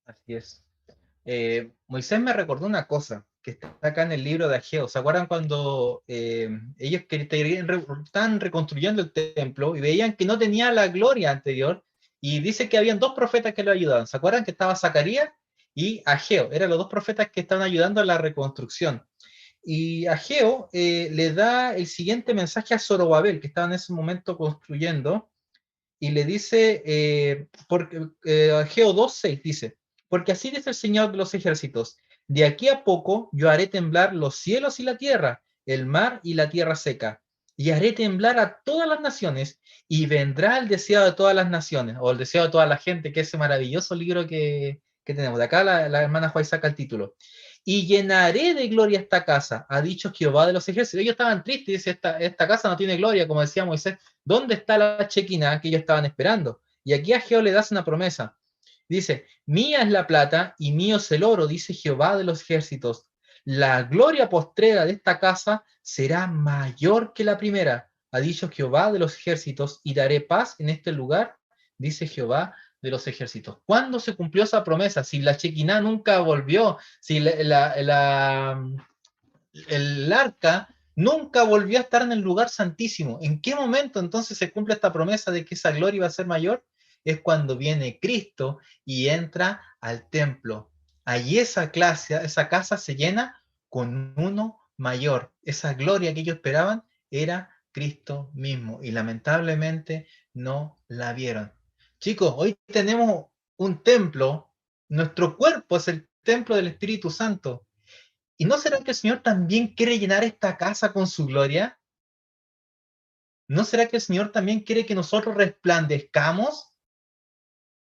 Así es. Moisés me recordó una cosa que está acá en el libro de Ageo. ¿Se acuerdan cuando ellos estaban reconstruyendo el templo y veían que no tenía la gloria anterior? Y dice que habían dos profetas que lo ayudaban. ¿Se acuerdan que estaba Zacarías y Ageo? Eran los dos profetas que estaban ayudando a la reconstrucción. Y Ageo le da el siguiente mensaje a Zorobabel, que estaba en ese momento construyendo, y le dice, Ageo 2:6 dice, porque así dice el Señor de los ejércitos, de aquí a poco yo haré temblar los cielos y la tierra, el mar y la tierra seca, y haré temblar a todas las naciones, y vendrá el deseado de todas las naciones, o el deseo de toda la gente, que es ese maravilloso libro que tenemos. De acá la hermana Juárez saca el título. Y llenaré de gloria esta casa, ha dicho Jehová de los ejércitos. Ellos estaban tristes y dice, esta casa no tiene gloria, como decía Moisés. ¿Dónde está la Shekinah que ellos estaban esperando? Y aquí a Jehová le das una promesa. Dice, mía es la plata y mío es el oro, dice Jehová de los ejércitos. La gloria postrera de esta casa será mayor que la primera, ha dicho Jehová de los ejércitos, y daré paz en este lugar, dice Jehová de los ejércitos. ¿Cuándo se cumplió esa promesa? Si la Shekinah nunca volvió, si el arca nunca volvió a estar en el lugar santísimo. ¿En qué momento entonces se cumple esta promesa de que esa gloria iba a ser mayor? Es cuando viene Cristo y entra al templo. Allí esa casa se llena con uno mayor. Esa gloria que ellos esperaban era Cristo mismo y lamentablemente no la vieron. Chicos, hoy tenemos un templo, nuestro cuerpo es el templo del Espíritu Santo. ¿Y no será que el Señor también quiere llenar esta casa con su gloria? ¿No será que el Señor también quiere que nosotros resplandezcamos?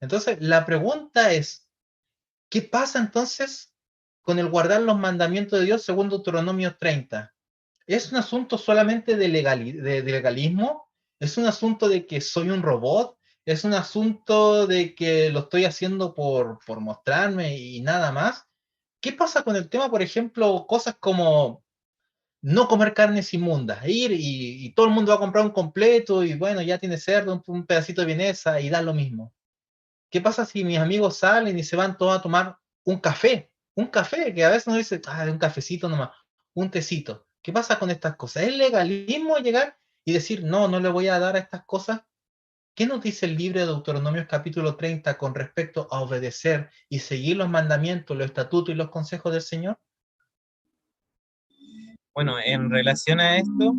Entonces, la pregunta es, ¿qué pasa entonces con el guardar los mandamientos de Dios según Deuteronomio 30? ¿Es un asunto solamente de legalismo? ¿Es un asunto de que soy un robot? ¿Es un asunto de que lo estoy haciendo por mostrarme y nada más? ¿Qué pasa con el tema, por ejemplo, cosas como no comer carnes inmundas, ir y todo el mundo va a comprar un completo y bueno, ya tiene cerdo, un pedacito de vienesa y da lo mismo? ¿Qué pasa si mis amigos salen y se van todos a tomar un café? Un café, que a veces uno dice, un cafecito nomás, un tecito. ¿Qué pasa con estas cosas? ¿Es legalismo llegar y decir, no, no le voy a dar a estas cosas? ¿Qué nos dice el libro de Deuteronomios capítulo 30 con respecto a obedecer y seguir los mandamientos, los estatutos y los consejos del Señor? Bueno, en relación a esto,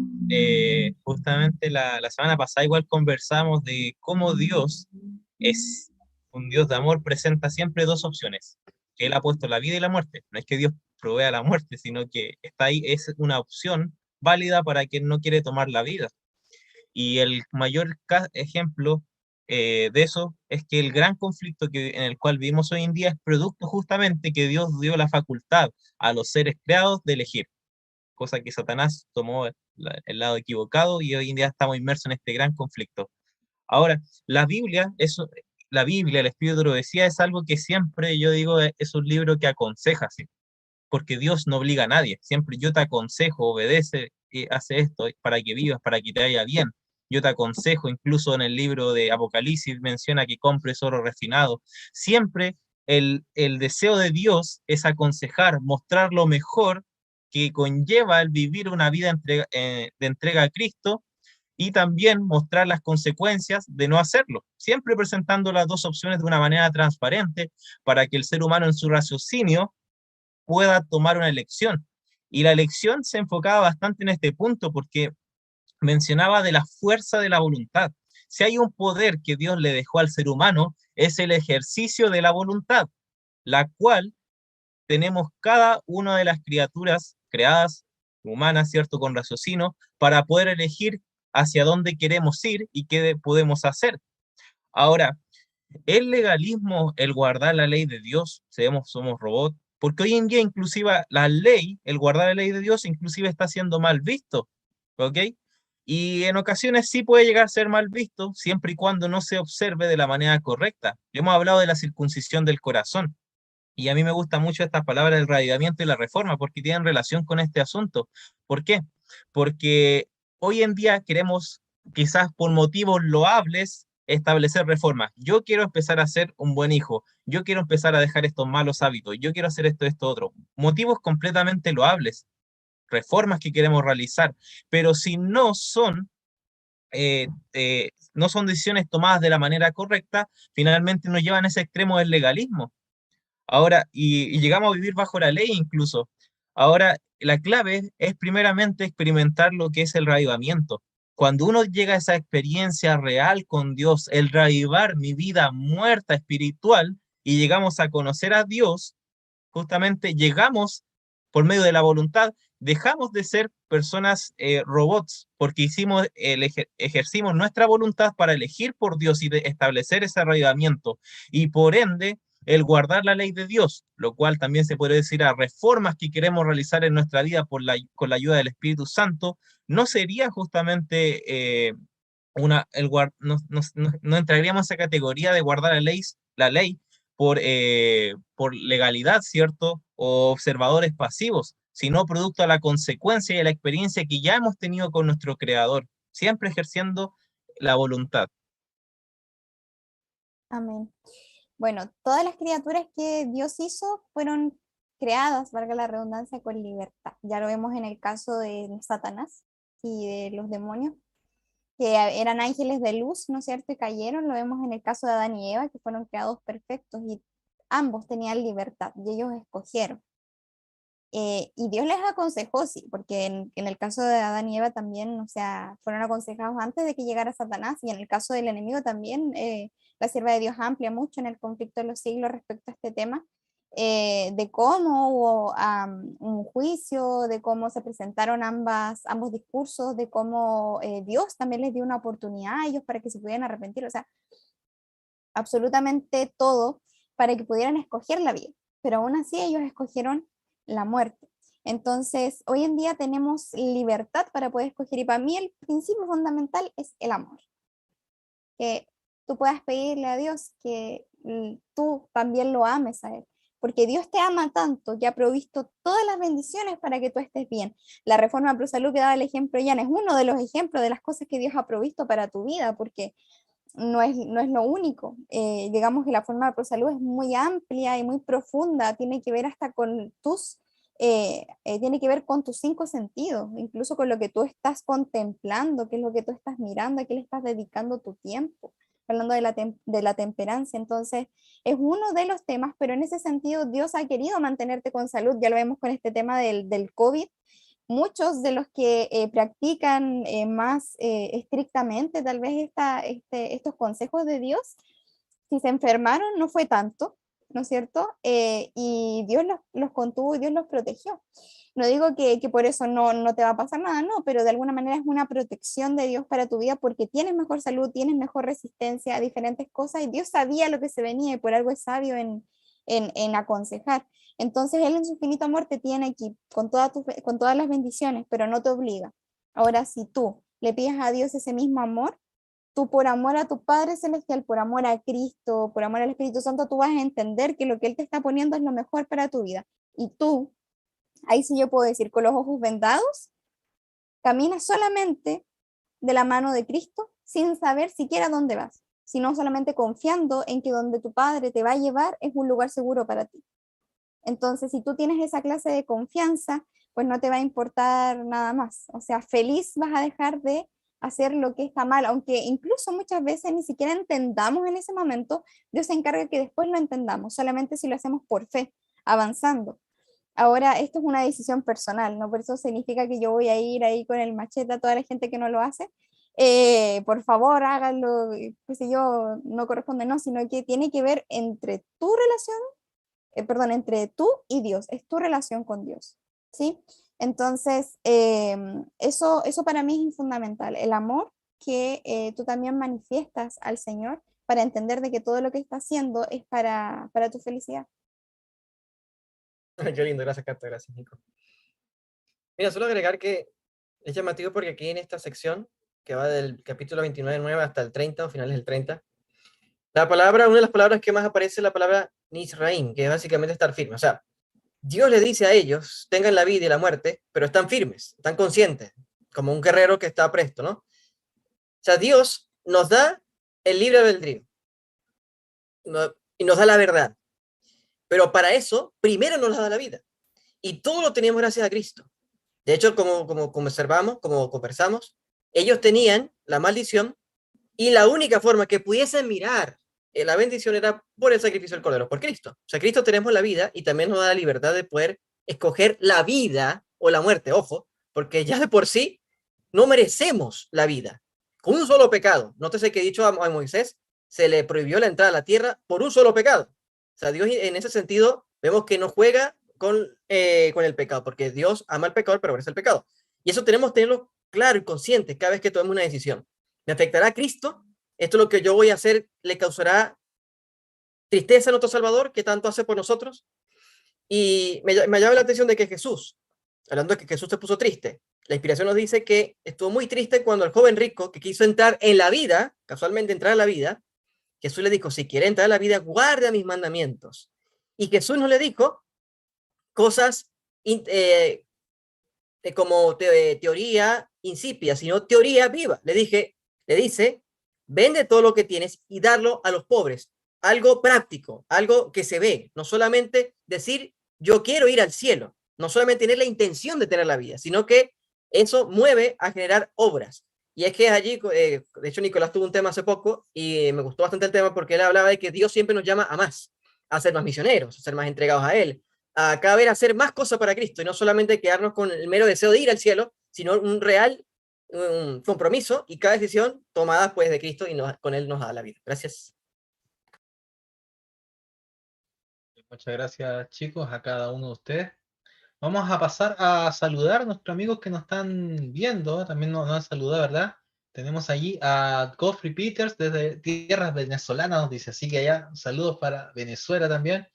justamente la semana pasada igual conversamos de cómo Dios es un Dios de amor, presenta siempre dos opciones, que Él ha puesto la vida y la muerte. No es que Dios provea la muerte, sino que está ahí, es una opción válida para quien no quiere tomar la vida. Y el mayor ejemplo de eso es que el gran conflicto en el cual vivimos hoy en día es producto justamente que Dios dio la facultad a los seres creados de elegir, cosa que Satanás tomó el lado equivocado y hoy en día estamos inmersos en este gran conflicto. Ahora, la Biblia, el Espíritu de Profecía es algo que siempre yo digo es un libro que aconseja, ¿sí? Porque Dios no obliga a nadie, siempre yo te aconsejo, obedece, hace esto para que vivas, para que te vaya bien. Yo te aconsejo, incluso en el libro de Apocalipsis menciona que compres oro refinado. Siempre el deseo de Dios es aconsejar, mostrar lo mejor que conlleva el vivir una vida de entrega a Cristo y también mostrar las consecuencias de no hacerlo, siempre presentando las dos opciones de una manera transparente para que el ser humano en su raciocinio pueda tomar una elección. Y la elección se enfocaba bastante en este punto porque mencionaba de la fuerza de la voluntad. Si hay un poder que Dios le dejó al ser humano, es el ejercicio de la voluntad, la cual tenemos cada una de las criaturas creadas, humanas, ¿cierto?, con raciocinio, para poder elegir hacia dónde queremos ir y qué podemos hacer. Ahora, el legalismo, el guardar la ley de Dios, somos robots, porque hoy en día inclusive la ley, el guardar la ley de Dios, inclusive está siendo mal visto, ¿ok? Y en ocasiones sí puede llegar a ser mal visto, siempre y cuando no se observe de la manera correcta. Hemos hablado de la circuncisión del corazón, y a mí me gusta mucho estas palabras del reavivamiento y la reforma, porque tienen relación con este asunto. ¿Por qué? Porque hoy en día queremos, quizás por motivos loables, establecer reformas. Yo quiero empezar a ser un buen hijo, yo quiero empezar a dejar estos malos hábitos, yo quiero hacer esto, otro. Motivos completamente loables, reformas que queremos realizar, pero si no son decisiones tomadas de la manera correcta, finalmente nos llevan a ese extremo del legalismo. Ahora, y llegamos a vivir bajo la ley incluso. Ahora, la clave es primeramente experimentar lo que es el reavivamiento. Cuando uno llega a esa experiencia real con Dios, el reavivar mi vida muerta espiritual y llegamos a conocer a Dios, justamente llegamos por medio de la voluntad, dejamos de ser personas robots, porque ejercimos nuestra voluntad para elegir por Dios y establecer ese arraigamiento, y por ende el guardar la ley de Dios, lo cual también se puede decir a reformas que queremos realizar en nuestra vida con la ayuda del Espíritu Santo, no sería justamente no entraríamos en esa categoría de guardar la ley por legalidad, ¿cierto? O observadores pasivos, sino producto de la consecuencia y de la experiencia que ya hemos tenido con nuestro Creador, siempre ejerciendo la voluntad. Amén. Bueno, todas las criaturas que Dios hizo fueron creadas, valga la redundancia, con libertad. Ya lo vemos en el caso de Satanás y de los demonios, que eran ángeles de luz, ¿no es cierto? Y cayeron. Lo vemos en el caso de Adán y Eva, que fueron creados perfectos y ambos tenían libertad y ellos escogieron. Y Dios les aconsejó, sí, porque en el caso de Adán y Eva también, o sea, fueron aconsejados antes de que llegara Satanás, y en el caso del enemigo también, la sierva de Dios amplia mucho en el conflicto de los siglos respecto a este tema, de cómo hubo un juicio, de cómo se presentaron ambos discursos, de cómo Dios también les dio una oportunidad a ellos para que se pudieran arrepentir, o sea, absolutamente todo para que pudieran escoger la vida, pero aún así ellos escogieron la muerte. Entonces, hoy en día tenemos libertad para poder escoger, y para mí el principio fundamental es el amor. Que tú puedas pedirle a Dios que tú también lo ames a Él, porque Dios te ama tanto que ha provisto todas las bendiciones para que tú estés bien. La Reforma Pro Salud que daba el ejemplo, Jan, es uno de los ejemplos de las cosas que Dios ha provisto para tu vida, porque no es lo único. Digamos que la forma de ProSalud es muy amplia y muy profunda, tiene que ver hasta con tiene que ver con tus 5 sentidos, incluso con lo que tú estás contemplando, qué es lo que tú estás mirando, a qué le estás dedicando tu tiempo, hablando de la temperancia. Entonces, es uno de los temas, pero en ese sentido Dios ha querido mantenerte con salud, ya lo vemos con este tema del COVID, muchos de los que practican más estrictamente tal vez estos consejos de Dios, si se enfermaron no fue tanto, ¿no es cierto? Y Dios los contuvo y Dios los protegió. No digo que por eso no te va a pasar nada, no, pero de alguna manera es una protección de Dios para tu vida porque tienes mejor salud, tienes mejor resistencia a diferentes cosas y Dios sabía lo que se venía y por algo es sabio en aconsejar. Entonces Él en su infinito amor te tiene aquí con todas las bendiciones, pero no te obliga. Ahora, si tú le pides a Dios ese mismo amor, tú por amor a tu Padre Celestial, por amor a Cristo, por amor al Espíritu Santo, tú vas a entender que lo que Él te está poniendo es lo mejor para tu vida. Y tú, ahí sí yo puedo decir, con los ojos vendados, caminas solamente de la mano de Cristo sin saber siquiera dónde vas, sino solamente confiando en que donde tu Padre te va a llevar es un lugar seguro para ti. Entonces, si tú tienes esa clase de confianza, pues no te va a importar nada más. O sea, feliz vas a dejar de hacer lo que está mal, aunque incluso muchas veces ni siquiera entendamos en ese momento, Dios se encarga que después lo entendamos, solamente si lo hacemos por fe, avanzando. Ahora, esto es una decisión personal, no por eso significa que yo voy a ir ahí con el machete a toda la gente que no lo hace. Por favor, háganlo, qué sé yo, no corresponde, no, sino que tiene que ver entre tu relación perdón, entre tú y Dios, es tu relación con Dios, ¿sí? Entonces, eso para mí es fundamental, el amor que tú también manifiestas al Señor para entender de que todo lo que está haciendo es para tu felicidad. Qué lindo, gracias, Cata, gracias, Nico. Mira, solo agregar que es llamativo porque aquí en esta sección, que va del capítulo 29 hasta el 30, o finales del 30, la palabra, una de las palabras que más aparece es la palabra Nisraim, que es básicamente estar firme. O sea, Dios le dice a ellos, tengan la vida y la muerte, pero están firmes, están conscientes, como un guerrero que está presto, ¿no? O sea, Dios nos da el libre albedrío y nos da la verdad, pero para eso, primero nos da la vida. Y todo lo teníamos gracias a Cristo. De hecho, como observamos, como conversamos, ellos tenían la maldición y la única forma que pudiesen mirar la bendición era por el sacrificio del Cordero, por Cristo. O sea, Cristo tenemos la vida y también nos da la libertad de poder escoger la vida o la muerte, ojo, porque ya de por sí no merecemos la vida. Con un solo pecado. Nótese que dicho a Moisés, se le prohibió la entrada a la tierra por un solo pecado. O sea, Dios en ese sentido vemos que no juega con el pecado, porque Dios ama el pecador, pero aborrece el pecado. Y eso tenemos que tenerlo claro y consciente cada vez que tomemos una decisión. ¿Me afectará a Cristo? ¿Esto es lo que yo voy a hacer? ¿Le causará tristeza a nuestro Salvador que tanto hace por nosotros? Y me llama la atención de que Jesús, hablando de que Jesús se puso triste, la inspiración nos dice que estuvo muy triste cuando el joven rico que quiso entrar en la vida, casualmente entrar a la vida, Jesús le dijo, si quiere entrar a la vida, guarda mis mandamientos. Y Jesús no le dijo cosas como teoría insípida, sino teoría viva. Le dice, vende todo lo que tienes y darlo a los pobres. Algo práctico, algo que se ve, no solamente decir, yo quiero ir al cielo, no solamente tener la intención de tener la vida, sino que eso mueve a generar obras. Y es que allí, de hecho, Nicolás tuvo un tema hace poco y me gustó bastante el tema porque él hablaba de que Dios siempre nos llama a más, a ser más misioneros, a ser más entregados a Él, a cada vez hacer más cosas para Cristo y no solamente quedarnos con el mero deseo de ir al cielo, sino un real compromiso y cada decisión tomada pues de Cristo y con Él nos da la vida. Gracias. Muchas gracias, chicos, a cada uno de ustedes. Vamos a pasar a saludar a nuestros amigos que nos están viendo. También nos han saludado, ¿verdad? Tenemos allí a Godfrey Peters desde tierras venezolanas, nos dice. Así que allá, saludos para Venezuela también.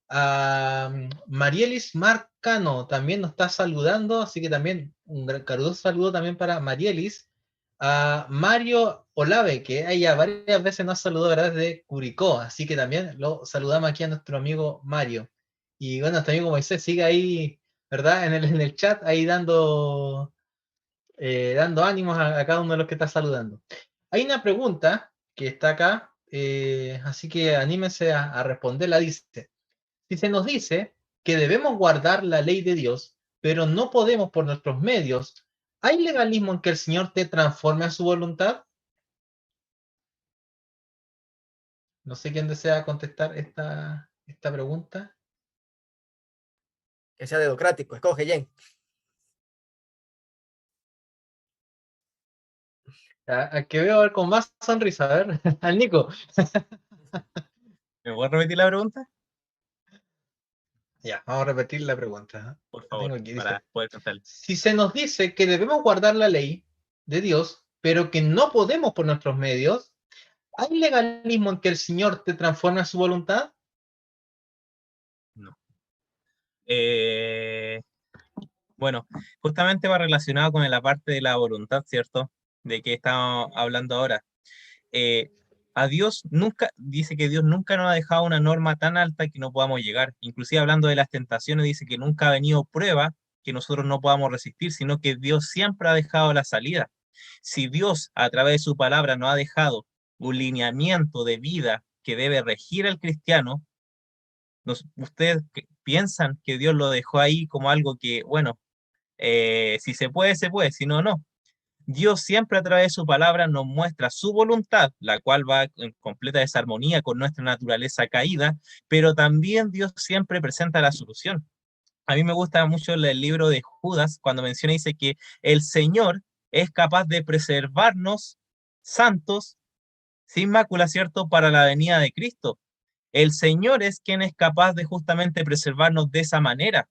A Marielis Marcano también nos está saludando, así que también un caluroso saludo también para Marielis. A Mario Olave, que ella varias veces nos saludó, ¿verdad? Desde Curicó, así que también lo saludamos aquí a nuestro amigo Mario. Y bueno, nuestro amigo Moisés sigue ahí, ¿verdad? En el chat, ahí dando ánimos a cada uno de los que está saludando. Hay una pregunta que está acá, así que anímense a responderla. Dice, si se nos dice que debemos guardar la ley de Dios, pero no podemos por nuestros medios, ¿hay legalismo en que el Señor te transforme a su voluntad? No sé quién desea contestar esta pregunta. Que sea democrático, escoge Jen. A que veo a ver con más sonrisa, a ver, al Nico. ¿Me puedes repetir la pregunta? Ya, vamos a repetir la pregunta. Por La tengo favor, aquí, dice, para poder contarle. si se nos dice que debemos guardar la ley de Dios, pero que no podemos por nuestros medios, ¿hay legalismo en que el Señor te transforme a su voluntad? No. Bueno, justamente va relacionado con la parte de la voluntad, ¿cierto? De que estamos hablando ahora. Eh, a Dios nunca, dice que Dios nunca nos ha dejado una norma tan alta que no podamos llegar. Inclusive hablando de las tentaciones, dice que nunca ha venido prueba que nosotros no podamos resistir, sino que Dios siempre ha dejado la salida. Si Dios a través de su palabra nos ha dejado un lineamiento de vida que debe regir al cristiano, ustedes piensan que Dios lo dejó ahí como algo que, bueno, si se puede, se puede, si no, no. Dios siempre a través de su palabra nos muestra su voluntad, la cual va en completa desarmonía con nuestra naturaleza caída, pero también Dios siempre presenta la solución. A mí me gusta mucho el libro de Judas cuando menciona, dice que el Señor es capaz de preservarnos santos, sin mácula, ¿cierto?, para la venida de Cristo. El Señor es quien es capaz de justamente preservarnos de esa manera.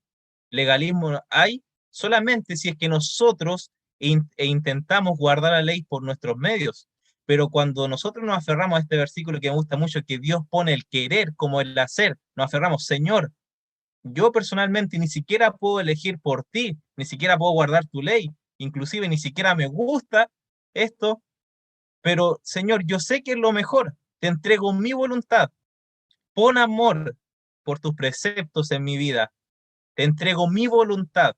Legalismo hay solamente si es que nosotros intentamos guardar la ley por nuestros medios. Pero cuando nosotros nos aferramos a este versículo que me gusta mucho, que Dios pone el querer como el hacer, nos aferramos, Señor, yo personalmente ni siquiera puedo elegir por ti, ni siquiera puedo guardar tu ley, inclusive ni siquiera me gusta esto, pero Señor, yo sé que es lo mejor, te entrego mi voluntad, pon amor por tus preceptos en mi vida, te entrego mi voluntad.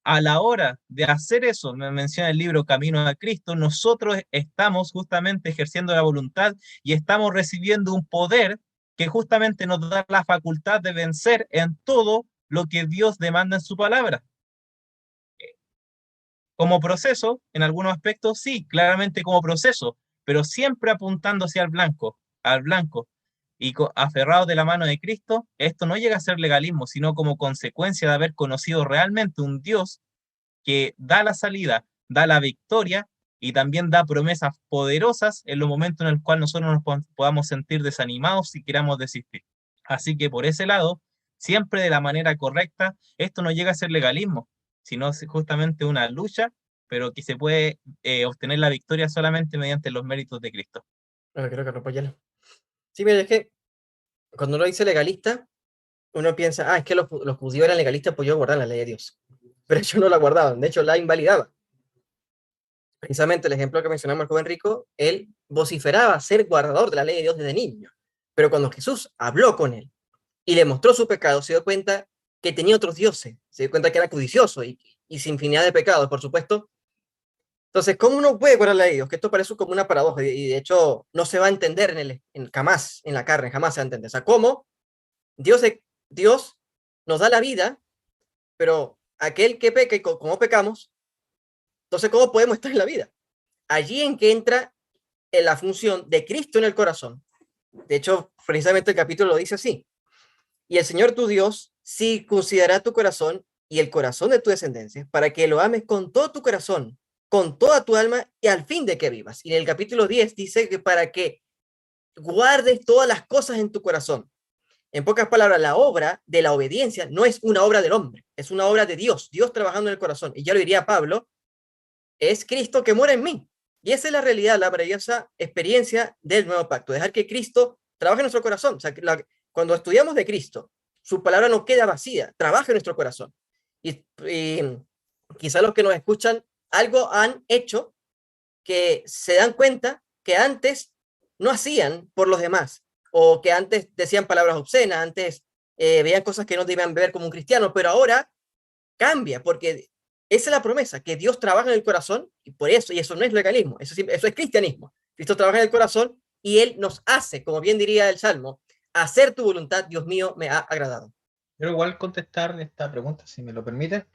A la hora de hacer eso, me menciona el libro Camino a Cristo, nosotros estamos justamente ejerciendo la voluntad y estamos recibiendo un poder que justamente nos da la facultad de vencer en todo lo que Dios demanda en su palabra. Como proceso, en algunos aspectos, sí, claramente como proceso, pero siempre apuntando hacia el blanco, al blanco. Y aferrados de la mano de Cristo, esto no llega a ser legalismo, sino como consecuencia de haber conocido realmente un Dios que da la salida, da la victoria y también da promesas poderosas en los momentos en el cual nosotros nos podamos sentir desanimados y queramos desistir. Así que por ese lado, siempre de la manera correcta, esto no llega a ser legalismo, sino justamente una lucha, pero que se puede obtener la victoria solamente mediante los méritos de Cristo. Creo que rompo hielo. Sí, mira, es que cuando uno dice legalista, uno piensa, es que los judíos eran legalistas, pues yo guardar la ley de Dios. Pero ellos no la guardaban, de hecho la invalidaban. Precisamente el ejemplo que mencionamos el joven rico, él vociferaba ser guardador de la ley de Dios desde niño. Pero cuando Jesús habló con él y le mostró su pecado, se dio cuenta que tenía otros dioses, se dio cuenta que era codicioso y sin infinidad de pecados, por supuesto. Entonces, ¿cómo uno puede guardar la ley de Dios? Que esto parece como una paradoja y de hecho no se va a entender jamás en la carne, jamás se va a entender. O sea, ¿cómo Dios nos da la vida, pero aquel que peca y como pecamos, entonces, ¿cómo podemos estar en la vida? Allí en que entra en la función de Cristo en el corazón. De hecho, precisamente el capítulo lo dice así. Y el Señor tu Dios circuncidará tu corazón y el corazón de tu descendencia para que lo ames con todo tu corazón, con toda tu alma y al fin de que vivas. Y en el capítulo 10 dice que para que guardes todas las cosas en tu corazón. En pocas palabras, la obra de la obediencia no es una obra del hombre, es una obra de Dios, Dios trabajando en el corazón. Y ya lo diría Pablo, es Cristo que mora en mí. Y esa es la realidad, la maravillosa experiencia del nuevo pacto, dejar que Cristo trabaje en nuestro corazón. O sea, cuando estudiamos de Cristo, su palabra no queda vacía, trabaja en nuestro corazón. Y quizá los que nos escuchan algo han hecho que se dan cuenta que antes no hacían por los demás, o que antes decían palabras obscenas, antes veían cosas que no debían ver como un cristiano, pero ahora cambia, porque esa es la promesa, que Dios trabaja en el corazón, y por eso, y eso no es legalismo, eso es cristianismo. Cristo trabaja en el corazón y Él nos hace, como bien diría el Salmo, hacer tu voluntad, Dios mío, me ha agradado. Quiero igual contestar esta pregunta, si me lo permiten.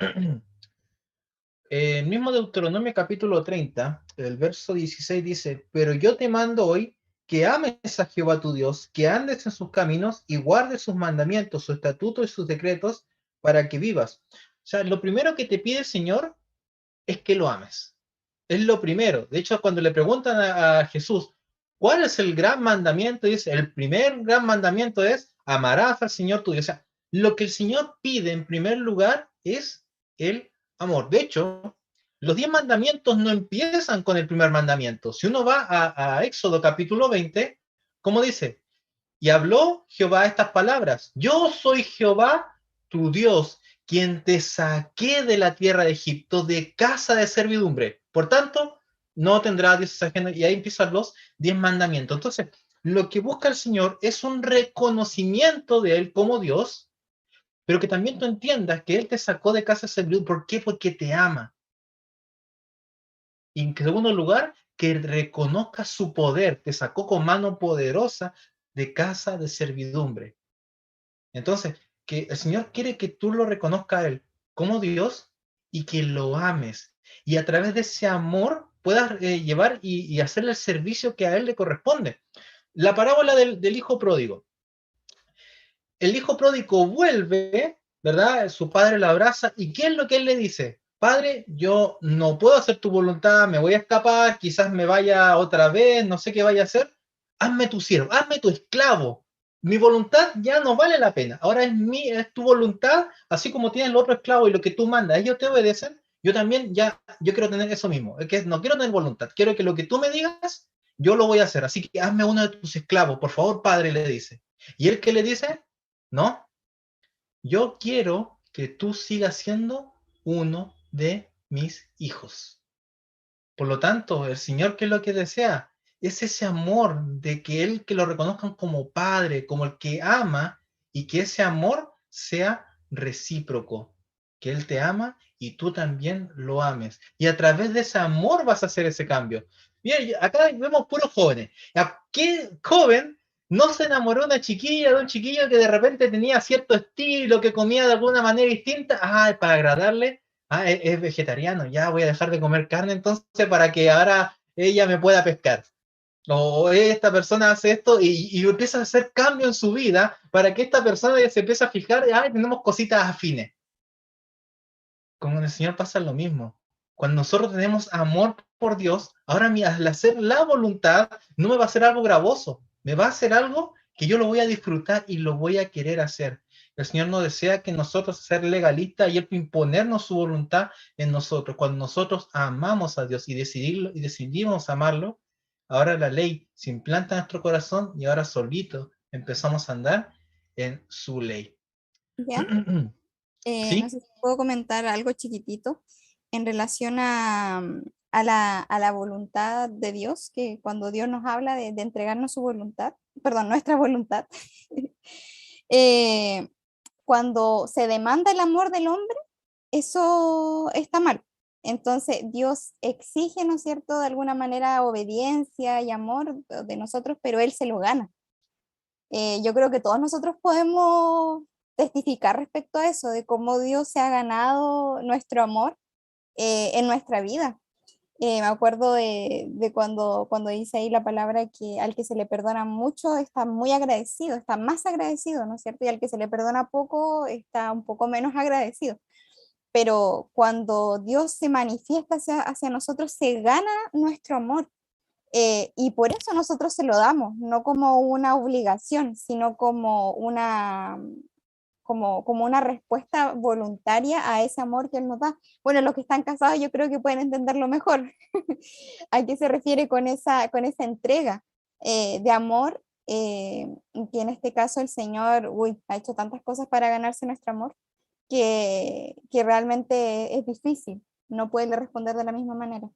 El mismo Deuteronomio capítulo 30, el verso 16 dice, pero yo te mando hoy que ames a Jehová tu Dios, que andes en sus caminos y guardes sus mandamientos, sus estatutos y sus decretos para que vivas. O sea, lo primero que te pide el Señor es que lo ames. es lo primero. De hecho, cuando le preguntan a Jesús, ¿cuál es el gran mandamiento? Dice, el primer gran mandamiento es, amarás al Señor tu Dios. O sea, lo que el Señor pide en primer lugar es el amor. De hecho, los 10 mandamientos no empiezan con el primer mandamiento. Si uno va a Éxodo capítulo 20, ¿cómo dice? Y habló Jehová estas palabras: yo soy Jehová tu Dios, quien te saqué de la tierra de Egipto, de casa de servidumbre. Por tanto, no tendrás dioses ajenos. Y ahí empiezan los 10 mandamientos. Entonces, lo que busca el Señor es un reconocimiento de Él como Dios, pero que también tú entiendas que Él te sacó de casa de servidumbre. ¿Por qué? Porque te ama. Y en segundo lugar, que reconozca su poder. Te sacó con mano poderosa de casa de servidumbre. Entonces, que el Señor quiere que tú lo reconozcas a Él como Dios y que lo ames. Y a través de ese amor puedas llevar y hacerle el servicio que a Él le corresponde. La parábola del hijo pródigo. El hijo pródigo vuelve, ¿verdad? Su padre lo abraza. ¿Y qué es lo que él le dice? Padre, yo no puedo hacer tu voluntad, me voy a escapar, quizás me vaya otra vez, no sé qué vaya a hacer. Hazme tu siervo, hazme tu esclavo. Mi voluntad ya no vale la pena. Ahora es tu voluntad, así como tienes los otros esclavos y lo que tú mandas, ellos te obedecen. Yo también yo quiero tener eso mismo. Es que no quiero tener voluntad, quiero que lo que tú me digas, yo lo voy a hacer. Así que hazme uno de tus esclavos, por favor, padre, le dice. ¿Y él qué le dice? No, yo quiero que tú sigas siendo uno de mis hijos. Por lo tanto, el Señor, ¿qué es lo que desea? Es ese amor de que Él, que lo reconozcan como Padre, como el que ama, y que ese amor sea recíproco, que Él te ama y tú también lo ames. Y a través de ese amor vas a hacer ese cambio. Bien, acá vemos puros jóvenes. ¿Qué joven no se enamoró de una chiquilla, de un chiquillo que de repente tenía cierto estilo, que comía de alguna manera distinta? Ah, para agradarle. Ah, es vegetariano, ya voy a dejar de comer carne entonces para que ahora ella me pueda pescar. O esta persona hace esto y empieza a hacer cambio en su vida para que esta persona ya se empiece a fijar, ah, tenemos cositas afines. Con el Señor pasa lo mismo. Cuando nosotros tenemos amor por Dios, ahora al hacer la voluntad, no me va a hacer algo gravoso, me va a hacer algo que yo lo voy a disfrutar y lo voy a querer hacer. El Señor no desea que nosotros ser legalistas y imponernos su voluntad en nosotros. Cuando nosotros amamos a Dios y decidimos amarlo, ahora la ley se implanta en nuestro corazón y ahora solito empezamos a andar en su ley. ¿Ya? No ¿Sí? sé si puedo comentar algo chiquitito en relación a la voluntad de Dios, que cuando Dios nos habla de entregarnos su voluntad, perdón, nuestra voluntad, eh, cuando se demanda el amor del hombre, eso está mal. Entonces Dios exige, ¿no es cierto?, de alguna manera obediencia y amor de nosotros, pero Él se lo gana. Yo creo que todos nosotros podemos testificar respecto a eso, de cómo Dios se ha ganado nuestro amor en nuestra vida. Me acuerdo de cuando dice ahí la palabra que al que se le perdona mucho está muy agradecido, está más agradecido, ¿no es cierto? Y al que se le perdona poco está un poco menos agradecido. Pero cuando Dios se manifiesta hacia nosotros, se gana nuestro amor. Y por eso nosotros se lo damos, no como una obligación, sino como una respuesta voluntaria a ese amor que Él nos da. Bueno, los que están casados yo creo que pueden entenderlo mejor. ¿A qué se refiere con con esa entrega de amor? Que en este caso el Señor, ha hecho tantas cosas para ganarse nuestro amor que realmente es difícil, no puede responder de la misma manera.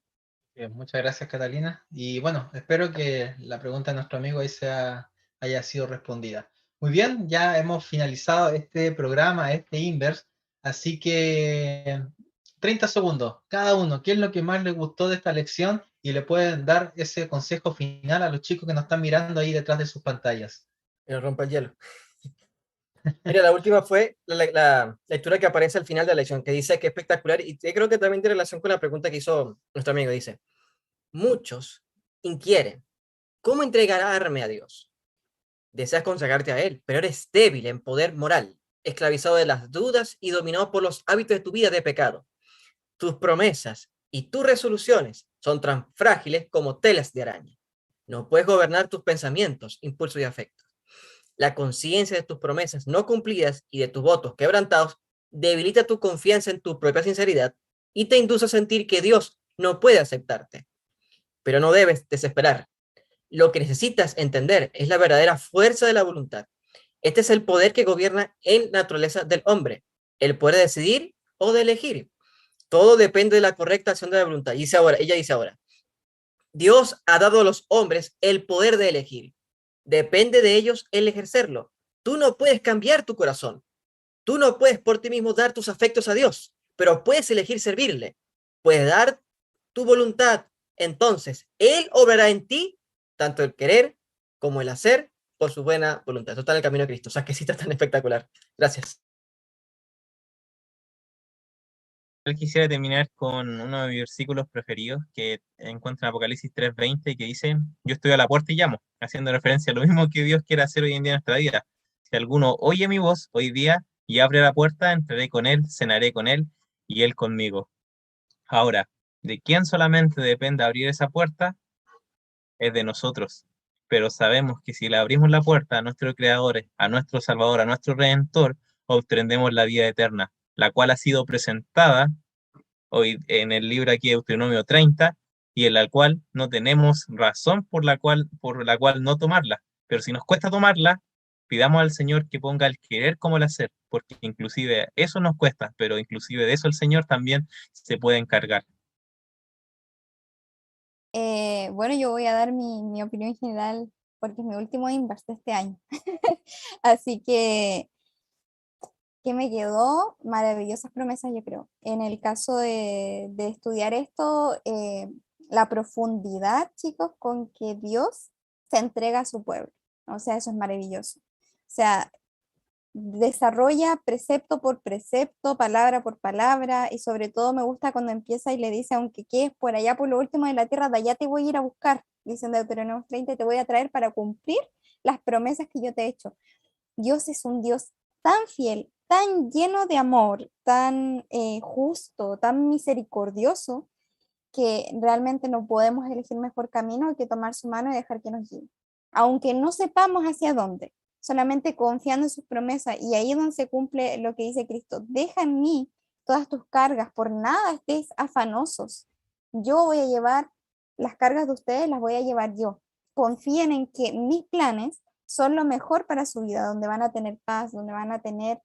Bien, muchas gracias, Catalina. Y bueno, espero que la pregunta de nuestro amigo ahí haya sido respondida. Muy bien, ya hemos finalizado este programa, este Inverse. Así que 30 segundos, cada uno. ¿Qué es lo que más les gustó de esta lección? Y le pueden dar ese consejo final a los chicos que nos están mirando ahí detrás de sus pantallas. Que rompa el hielo. Mira, la última fue la lectura que aparece al final de la lección, que dice que es espectacular, y creo que también tiene relación con la pregunta que hizo nuestro amigo. Dice, muchos inquieren, ¿cómo entregarme a Dios? Deseas consagrarte a Él, pero eres débil en poder moral, esclavizado de las dudas y dominado por los hábitos de tu vida de pecado. Tus promesas y tus resoluciones son tan frágiles como telas de araña. No puedes gobernar tus pensamientos, impulsos y afectos. La conciencia de tus promesas no cumplidas y de tus votos quebrantados debilita tu confianza en tu propia sinceridad y te induce a sentir que Dios no puede aceptarte. Pero no debes desesperar. Lo que necesitas entender es la verdadera fuerza de la voluntad. Este es el poder que gobierna en la naturaleza del hombre, el poder de decidir o de elegir. Todo depende de la correcta acción de la voluntad. Ella dice ahora, Dios ha dado a los hombres el poder de elegir. Depende de ellos el ejercerlo. Tú no puedes cambiar tu corazón. Tú no puedes por ti mismo dar tus afectos a Dios, pero puedes elegir servirle. Puedes dar tu voluntad. Entonces, Él obrará en ti tanto el querer como el hacer por su buena voluntad. Eso está en el camino de Cristo. O sea, que cita tan espectacular. Gracias. Yo quisiera terminar con uno de mis versículos preferidos que encuentra en Apocalipsis 3:20 que dice, yo estoy a la puerta y llamo, haciendo referencia a lo mismo que Dios quiere hacer hoy en día en nuestra vida. Si alguno oye mi voz hoy día y abre la puerta, entraré con él, cenaré con él y él conmigo. Ahora, ¿de quién solamente depende abrir esa puerta? Es de nosotros. Pero sabemos que si le abrimos la puerta a nuestro Creador, a nuestro Salvador, a nuestro Redentor, obtendremos la vida eterna, la cual ha sido presentada hoy en el libro aquí de Deuteronomio 30, y en la cual no tenemos razón por la cual no tomarla. Pero si nos cuesta tomarla, pidamos al Señor que ponga el querer como el hacer, porque inclusive eso nos cuesta, pero inclusive de eso el Señor también se puede encargar. Bueno, yo voy a dar mi opinión general porque es mi último Inverse de este año. Así que me quedó maravillosas promesas, yo creo. En el caso de estudiar esto, la profundidad, chicos, con que Dios se entrega a su pueblo. O sea, eso es maravilloso. O sea, desarrolla precepto por precepto, palabra por palabra, y sobre todo me gusta cuando empieza y le dice, aunque quedes por allá por lo último de la tierra, de allá te voy a ir a buscar, dice en Deuteronomio 30, te voy a traer para cumplir las promesas que yo te he hecho. Dios es un Dios tan fiel, tan lleno de amor, tan justo, tan misericordioso, que realmente no podemos elegir mejor camino que tomar su mano y dejar que nos guíe. Aunque no sepamos hacia dónde, solamente confiando en sus promesas. Y ahí es donde se cumple lo que dice Cristo. Deja en mí todas tus cargas, por nada estéis afanosos. Yo voy a llevar las cargas de ustedes, las voy a llevar yo. Confíen en que mis planes son lo mejor para su vida, donde van a tener paz, donde van a tener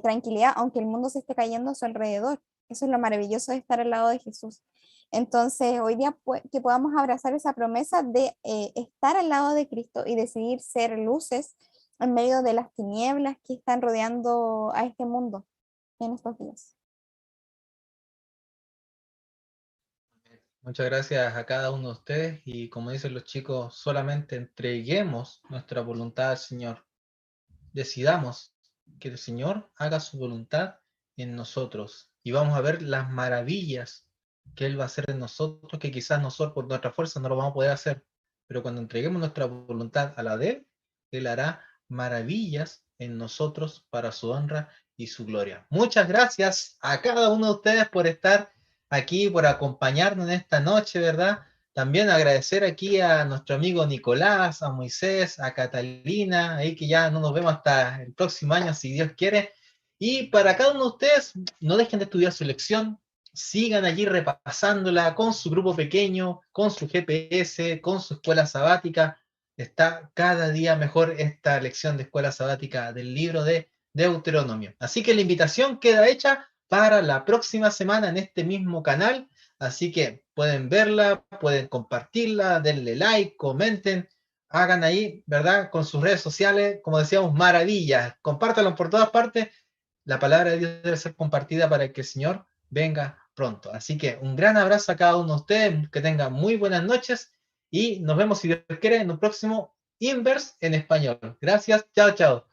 tranquilidad, aunque el mundo se esté cayendo a su alrededor. Eso es lo maravilloso de estar al lado de Jesús. Entonces, hoy día que podamos abrazar esa promesa de estar al lado de Cristo y decidir ser luces en medio de las tinieblas que están rodeando a este mundo en estos días. Muchas gracias a cada uno de ustedes y como dicen los chicos, solamente entreguemos nuestra voluntad al Señor. Decidamos que el Señor haga su voluntad en nosotros y vamos a ver las maravillas que Él va a hacer en nosotros, que quizás nosotros por nuestra fuerza no lo vamos a poder hacer, pero cuando entreguemos nuestra voluntad a la de Él, Él hará maravillas en nosotros para su honra y su gloria. Muchas gracias a cada uno de ustedes por estar aquí, por acompañarnos en esta noche, ¿verdad? También agradecer aquí a nuestro amigo Nicolás, a Moisés, a Catalina, ahí que ya no nos vemos hasta el próximo año, si Dios quiere. Y para cada uno de ustedes, no dejen de estudiar su lección, sigan allí repasándola con su grupo pequeño, con su GPS, con su escuela sabática. Está cada día mejor esta lección de escuela sabática del libro de Deuteronomio. Así que la invitación queda hecha para la próxima semana en este mismo canal. Así que pueden verla, pueden compartirla, denle like, comenten, hagan ahí, ¿verdad? Con sus redes sociales, como decíamos, maravillas. Compártanlo por todas partes. La palabra de Dios debe ser compartida para que el Señor venga pronto. Así que un gran abrazo a cada uno de ustedes, que tengan muy buenas noches y nos vemos, si Dios quiere, en un próximo Inverse en español. Gracias, chao, chao.